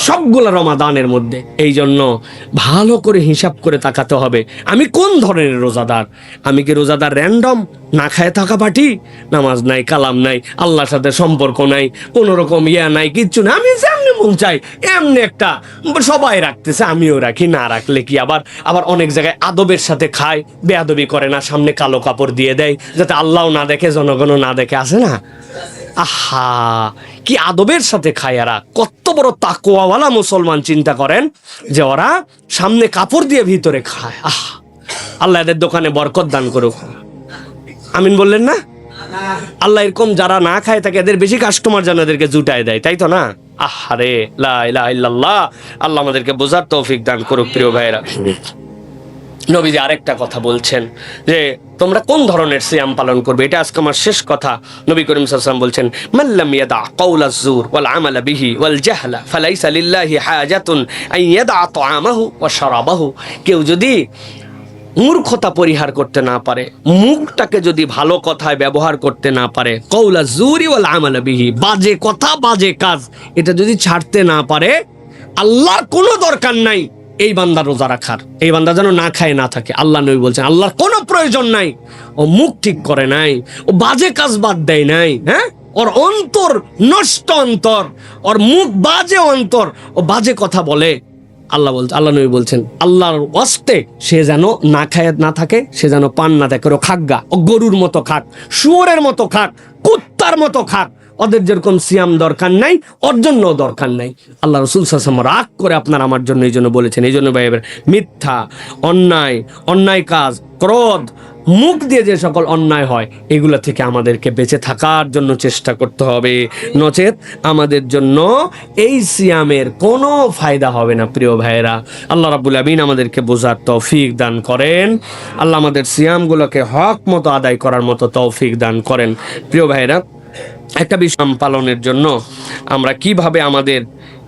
A: সবগুলা রমাদানের মধ্যে। এই জন্য ভালো করে হিসাব করে তাকাতে হবে আমি কোন ধরনের রোজাদার। আমি কি রোজাদার র্যান্ডম, না খায় থাকা পাটি, নামাজ নাই, কালাম নাই, আল্লাহর সাথে সম্পর্ক নাই, কোনো রকম ইয়া নাই, কিচ্ছু না, আমি যেমনি মন চাই এমনি একটা, সবাই রাখতেছে আমিও রাখি, না রাখলে কি। আবার অনেক জায়গায় আদবের সাথে খায়, বেয়াদবি করে না, সামনে কালো কাপড় দিয়ে দেয় যাতে আল্লাহও না দেখে, জনগণও না দেখে, আছে না? আহা, কি আদবের সাথে খায় এরা, কত বড় তাকওয়াওয়ালা মুসলমান। চিন্তা করেন যে ওরা সামনে কাপড় দিয়ে ভিতরে খায়। আল্লাহ এদের দোকানে বরকত দান করুক, আমিন বললেন না? আল্লাহ এরকম যারা না খায় থাকে এদের বেশি কাস্টমার যেন এদেরকে জুটায় দেয়, তাই তো না? আহারে লা ইলাহা ইল্লাল্লাহ, আল্লাহ আমাদেরকে বোঝার তৌফিক দান করুক। প্রিয় ভাইরা, নবীজি আরেকটা কথা বলছেন যে তোমরা কোন ধরনের সিয়াম পালন করবে, এটা আজকে আমার শেষ কথা। নবী করিম সাল্লাল্লাহু আলাইহি ওয়াসাল্লাম বলছেন মান লাম ইয়াদা কাওলাজ জুর ওয়াল আমালা বিহি ওয়াল জাহলা ফালাইসা লিল্লাহি হাজাতুন আন ইয়াদা তাআমাহু ওয়া শারাবাহু, কেউ যদি মূর্খতা পরিহার করতে না পারে, মুখটাকে যদি ভালো কথায় ব্যবহার করতে না পারে, কওলা জুরি ওয়াল আমালা বিহি, বাজে কথা বাজে কাজ, এটা যদি ছাড়তে না পারে, আল্লাহর কোনো দরকার নাই এই বান্দা রোজা রাখার, এই বান্দা যেন না খায় না থাকে। আল্লাহ নবী বলছেন আল্লাহর কোনো প্রয়োজন নাই, ও মুখ ঠিক করে নাই, ও বাজে কাজ বাদ দেয় নাই, হ্যাঁ, ওর অন্তর নষ্ট অন্তর, ওর মুখ বাজে অন্তর, ও বাজে কথা বলে। আল্লাহ নবী বলছেন আল্লাহর ওয়াস্তে সে যেন না খায় না থাকে, সে যেন পান না থাকে, ও খাগা, ও গরুর মতো খাক, শুয়োরের মতো খাক, কুত্তার মতো খাক, ওদের যেরকম সিয়াম দরকার নাই ওর জন্য দরকার নাই। আল্লাহ রাসূল সাল্লাল্লাহু আলাইহি ওয়াসাল্লাম রাগ করে আপনার আমার জন্য এই জন্য বলেছেন। এই জন্য ভাই মিথ্যা, অন্যায় কাজ, ক্রোধ, মুখ দিয়ে যে সকল অন্যায় হয় এগুলা থেকে আমাদেরকে বেঁচে থাকার জন্য চেষ্টা করতে হবে, নচেত আমাদের জন্য এই সিয়ামের কোনো ফায়দা হবে না। প্রিয় ভাইয়েরা, আল্লাহ রাব্বুল আমিন আমাদেরকে বোঝার তৌফিক দান করেন, আল্লাহ আমাদের সিয়ামগুলোকে হক মতো আদায় করার মতো তৌফিক দান করেন। প্রিয় ভাইয়েরা, একটা বিষয় পালনের জন্য আমরা কিভাবে আমাদের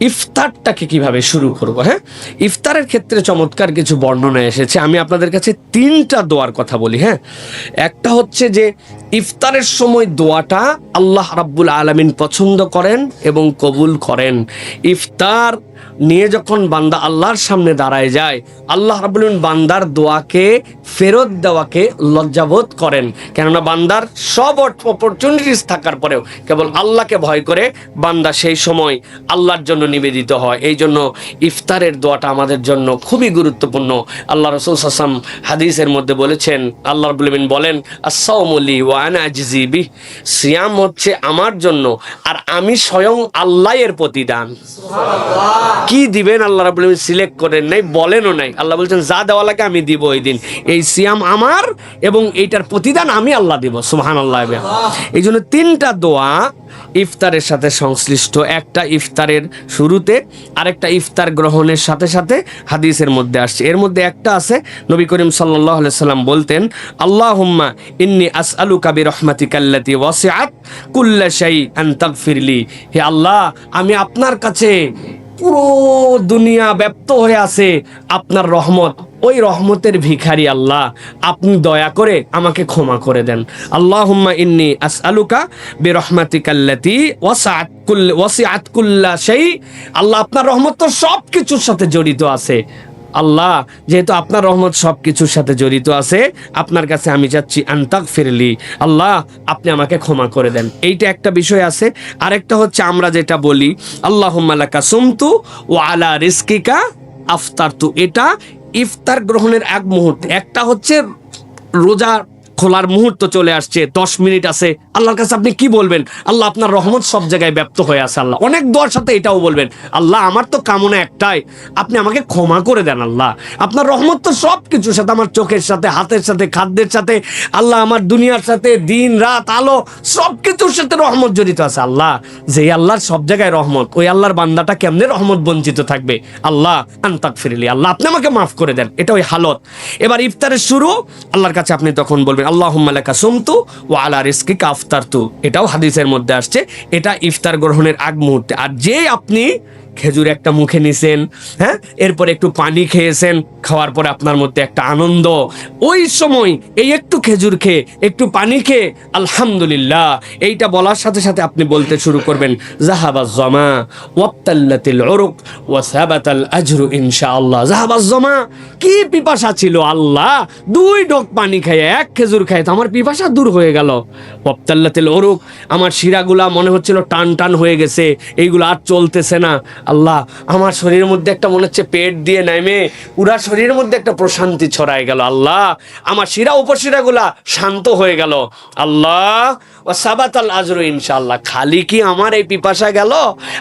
A: ইফতারটাকে কিভাবে শুরু করব, হ্যাঁ, ইফতারের ক্ষেত্রে চমৎকার কিছু বর্ণনা এসেছে। আমি আপনাদের কাছে 3টা দোয়ার কথা বলি। হ্যাঁ, একটা হচ্ছে যে ইফতারের সময় দোয়াটা আল্লাহ রাব্বুল আলামিন পছন্দ করেন এবং কবুল করেন। ইফতার নিয়ে যখন বান্দা আল্লাহর সামনে দাঁড়ায় যায়, আল্লাহ রাব্বুল আলামিন বান্দার দোয়াকে ফেরত দেওয়াকে লজ্জাবোধ করেন। কেননা বান্দার সব অপরচুনিটিস থাকার পরেও কেবল আল্লাহকে ভয় করে বান্দা সেই সময় আল্লাহর জন্য নিবেদিত হয়। এই জন্য ইফতারের দোয়াটা আমাদের জন্য খুবই গুরুত্বপূর্ণ। আল্লাহ রাসূল সাল্লাল্লাহু আলাইহি ওয়াসাল্লাম হাদিসের মধ্যে বলেছেন, আল্লাহ রাব্বুল আলামিন বলেন, আস-সাওমু লি ওয়া আনা আজজি বিহ, সিয়াম হচ্ছে আমার জন্য আর আমি স্বয়ং আল্লাহ এর প্রতিদান। সুবহানাল্লাহ। কি দিবেন আল্লাহ রাব্বুল আলামিন সিলেক্ট করেন নাই, বলেনও নাই। আল্লাহ বলছেন যা দেওয়া লাগে আমি দিব ওই দিন। এই সিয়াম আমার এবং এইটার প্রতিদান আমি আল্লাহ দিব। সুবহানাল্লাহ। এই জন্য তিনটা দোয়া ইফতারের সাথে সংশ্লিষ্ট। একটা ইফতারের শুরুতে, আরেকটা ইফতার গ্রহণের সাথে সাথে হাদিসের মধ্যে আসছে। এর মধ্যে একটা আছে, নবী করিম সাল্লাল্লাহু আলাইহি সাল্লাম বলতেন, আল্লাহুম্মা ইন্নী আসআলুকা বিরহমাতিকাল্লাতী ওয়াসিআত কুল্লা শাইআন তাগফিরলি। হে আল্লাহ, আমি আপনার কাছে, পুরো দুনিয়া ব্যপ্ত হয়ে আছে আপনার রহমত, ওই রহমতের ভিখারি আল্লাহ, আপনি দয়া করে আমাকে ক্ষমা করে দেন। আল্লাহুম্মা ইন্নী আসআলুকা বিরহমাতিকাল্লাতী ওয়াসিআত কুল্লা শাই। আল্লাহ, আপনার রহমত তো সব কিছুর সাথে জড়িত আছে। আল্লাহ, যেহেতু আপনার রহমত সব কিছুর সাথে জড়িত আছে, আপনার কাছে আমি চাচ্ছি আনতাগফিরলি, আল্লাহ আপনি আমাকে ক্ষমা করে দেন। এইটা একটা বিষয় আছে। আরেকটা হচ্ছে আমরা যেটা বলি, আল্লাহুম্মা লাকা সুমতু ওয়া আলা রিজকিকা আফতারতু। এটা ইফতার গ্রহণের এক মুহূর্তে। একটা হচ্ছে রোজা খোলার মুহূর্ত চলে আসছে, 10 মিনিট আছে, আল্লাহর কাছে আপনি কি বলবেন? আল্লাহ আপনার রহমত সব জায়গায় ব্যপ্ত হয়ে আছে। আল্লাহ অনেক দোয়ার সাথে এটাও বলবেন, আল্লাহ আমার তো কামনা একটাই, আপনি আমাকে ক্ষমা করে দেন। আল্লাহ আপনার রহমত তো সব কিছুর সাথে, আমার চোখের সাথে, হাতের সাথে, খাদ্যের সাথে, আল্লাহ আমার দুনিয়ার সাথে, দিন রাত আলো সব কিছুর সাথে রহমত জড়িত আছে। আল্লাহ, যে আল্লাহর সব জায়গায় রহমত, ওই আল্লাহর বান্দাটা কেমনে রহমত বঞ্চিত থাকবে? আল্লাহ আনতাগফিরলি, আল্লাহ আপনি আমাকে মাফ করে দেন। এটা ওই হালত। এবার ইফতারের শুরু, আল্লাহর কাছে আপনি তখন বলবেন, আল্লাহুম্মা লাকা সুমতু ওয়া আলা রিজকিকা আফতারতু। এটাও হাদিসের মধ্যে আসছে। এটা ইফতার গ্রহণের আগ মুহূর্তে। আর যে আপনি খেজুর একটা মুখে নিছেন, হ্যাঁ, এরপরে একটু পানি খেয়েছেন, খাওয়ার পরে আপনার মধ্যে একটা আনন্দ, ওই সময় এই একটু খেজুর খেয়ে, একটু পানি খেয়ে আলহামদুলিল্লাহ এইটা বলার সাথে সাথে আপনি বলতে শুরু করবেন, জাহাবাজ জামা ওয়াবতাল্লাতিল উরুক ওয়া সাবাতাল আজরু ইনশাআল্লাহ। জাহাবাজ জামা, কি পিপাসা ছিল আল্লাহ, 2 ঢোক পানি খেয়ে, 1 খেজুর খেয়ে তো আমার পিপাসা দূর হয়ে গেল। ওয়াবতাল্লাতিল উরুক, আমার শিরাগুলা মনে হচ্ছিল টান টান হয়ে গেছে, এইগুলো আর চলতেছে না। আল্লাহ, আমার শরীরের মধ্যে একটা মনে হচ্ছে পেট দিয়ে নেমে পুরা শরীরের মধ্যে একটা প্রশান্তি ছড়ায় গেল। আল্লাহ, আমার শিরা উপশিরাগুলা শান্ত হয়ে গেল। আল্লাহ ওয়া সাবাতাল আজরু ইনশাআল্লাহ। খালি কি আমার এই পিপাসা গেল,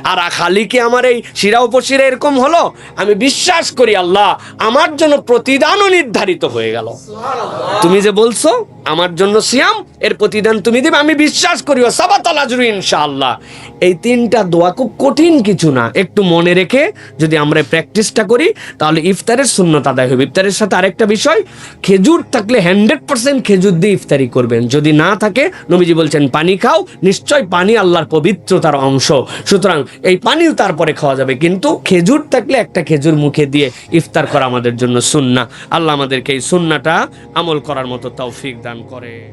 A: আর খালি কি আমার এই শিরা উপশিরা এরকম হলো? আমি বিশ্বাস করি আল্লাহ আমার জন্য প্রতিদানও নির্ধারিত হয়ে গেল। তুমি যে বলছো আমার জন্য সিয়াম, এর প্রতিদান তুমি দিবে, আমি বিশ্বাস করি। ওয়া সাবাতাল আজরু ইনশাআল্লাহ। এই 3টা দোয়া খুব কঠিন কিছু না, একটু মনে রেখে যদি আমরা প্র্যাকটিসটা করি তাহলে ইফতারের সুন্নত আদায় হবে। ইফতারের সাথে আরেকটা বিষয়, খেজুর থাকলে 100% খেজুর দিয়ে ইফতারি করবেন। যদি না থাকে, নবীজি বলছেন পানি খাও, নিশ্চয় পানি আল্লাহর পবিত্রতার অংশ, সুতরাং এই পানিও তারপরে খাওয়া যাবে। কিন্তু খেজুর থাকলে একটা খেজুর মুখে দিয়ে ইফতার করা আমাদের জন্য সুন্নাহ। আল্লাহ আমাদেরকে এই সুন্নাহটা আমল করার মতো তৌফিক দান করে।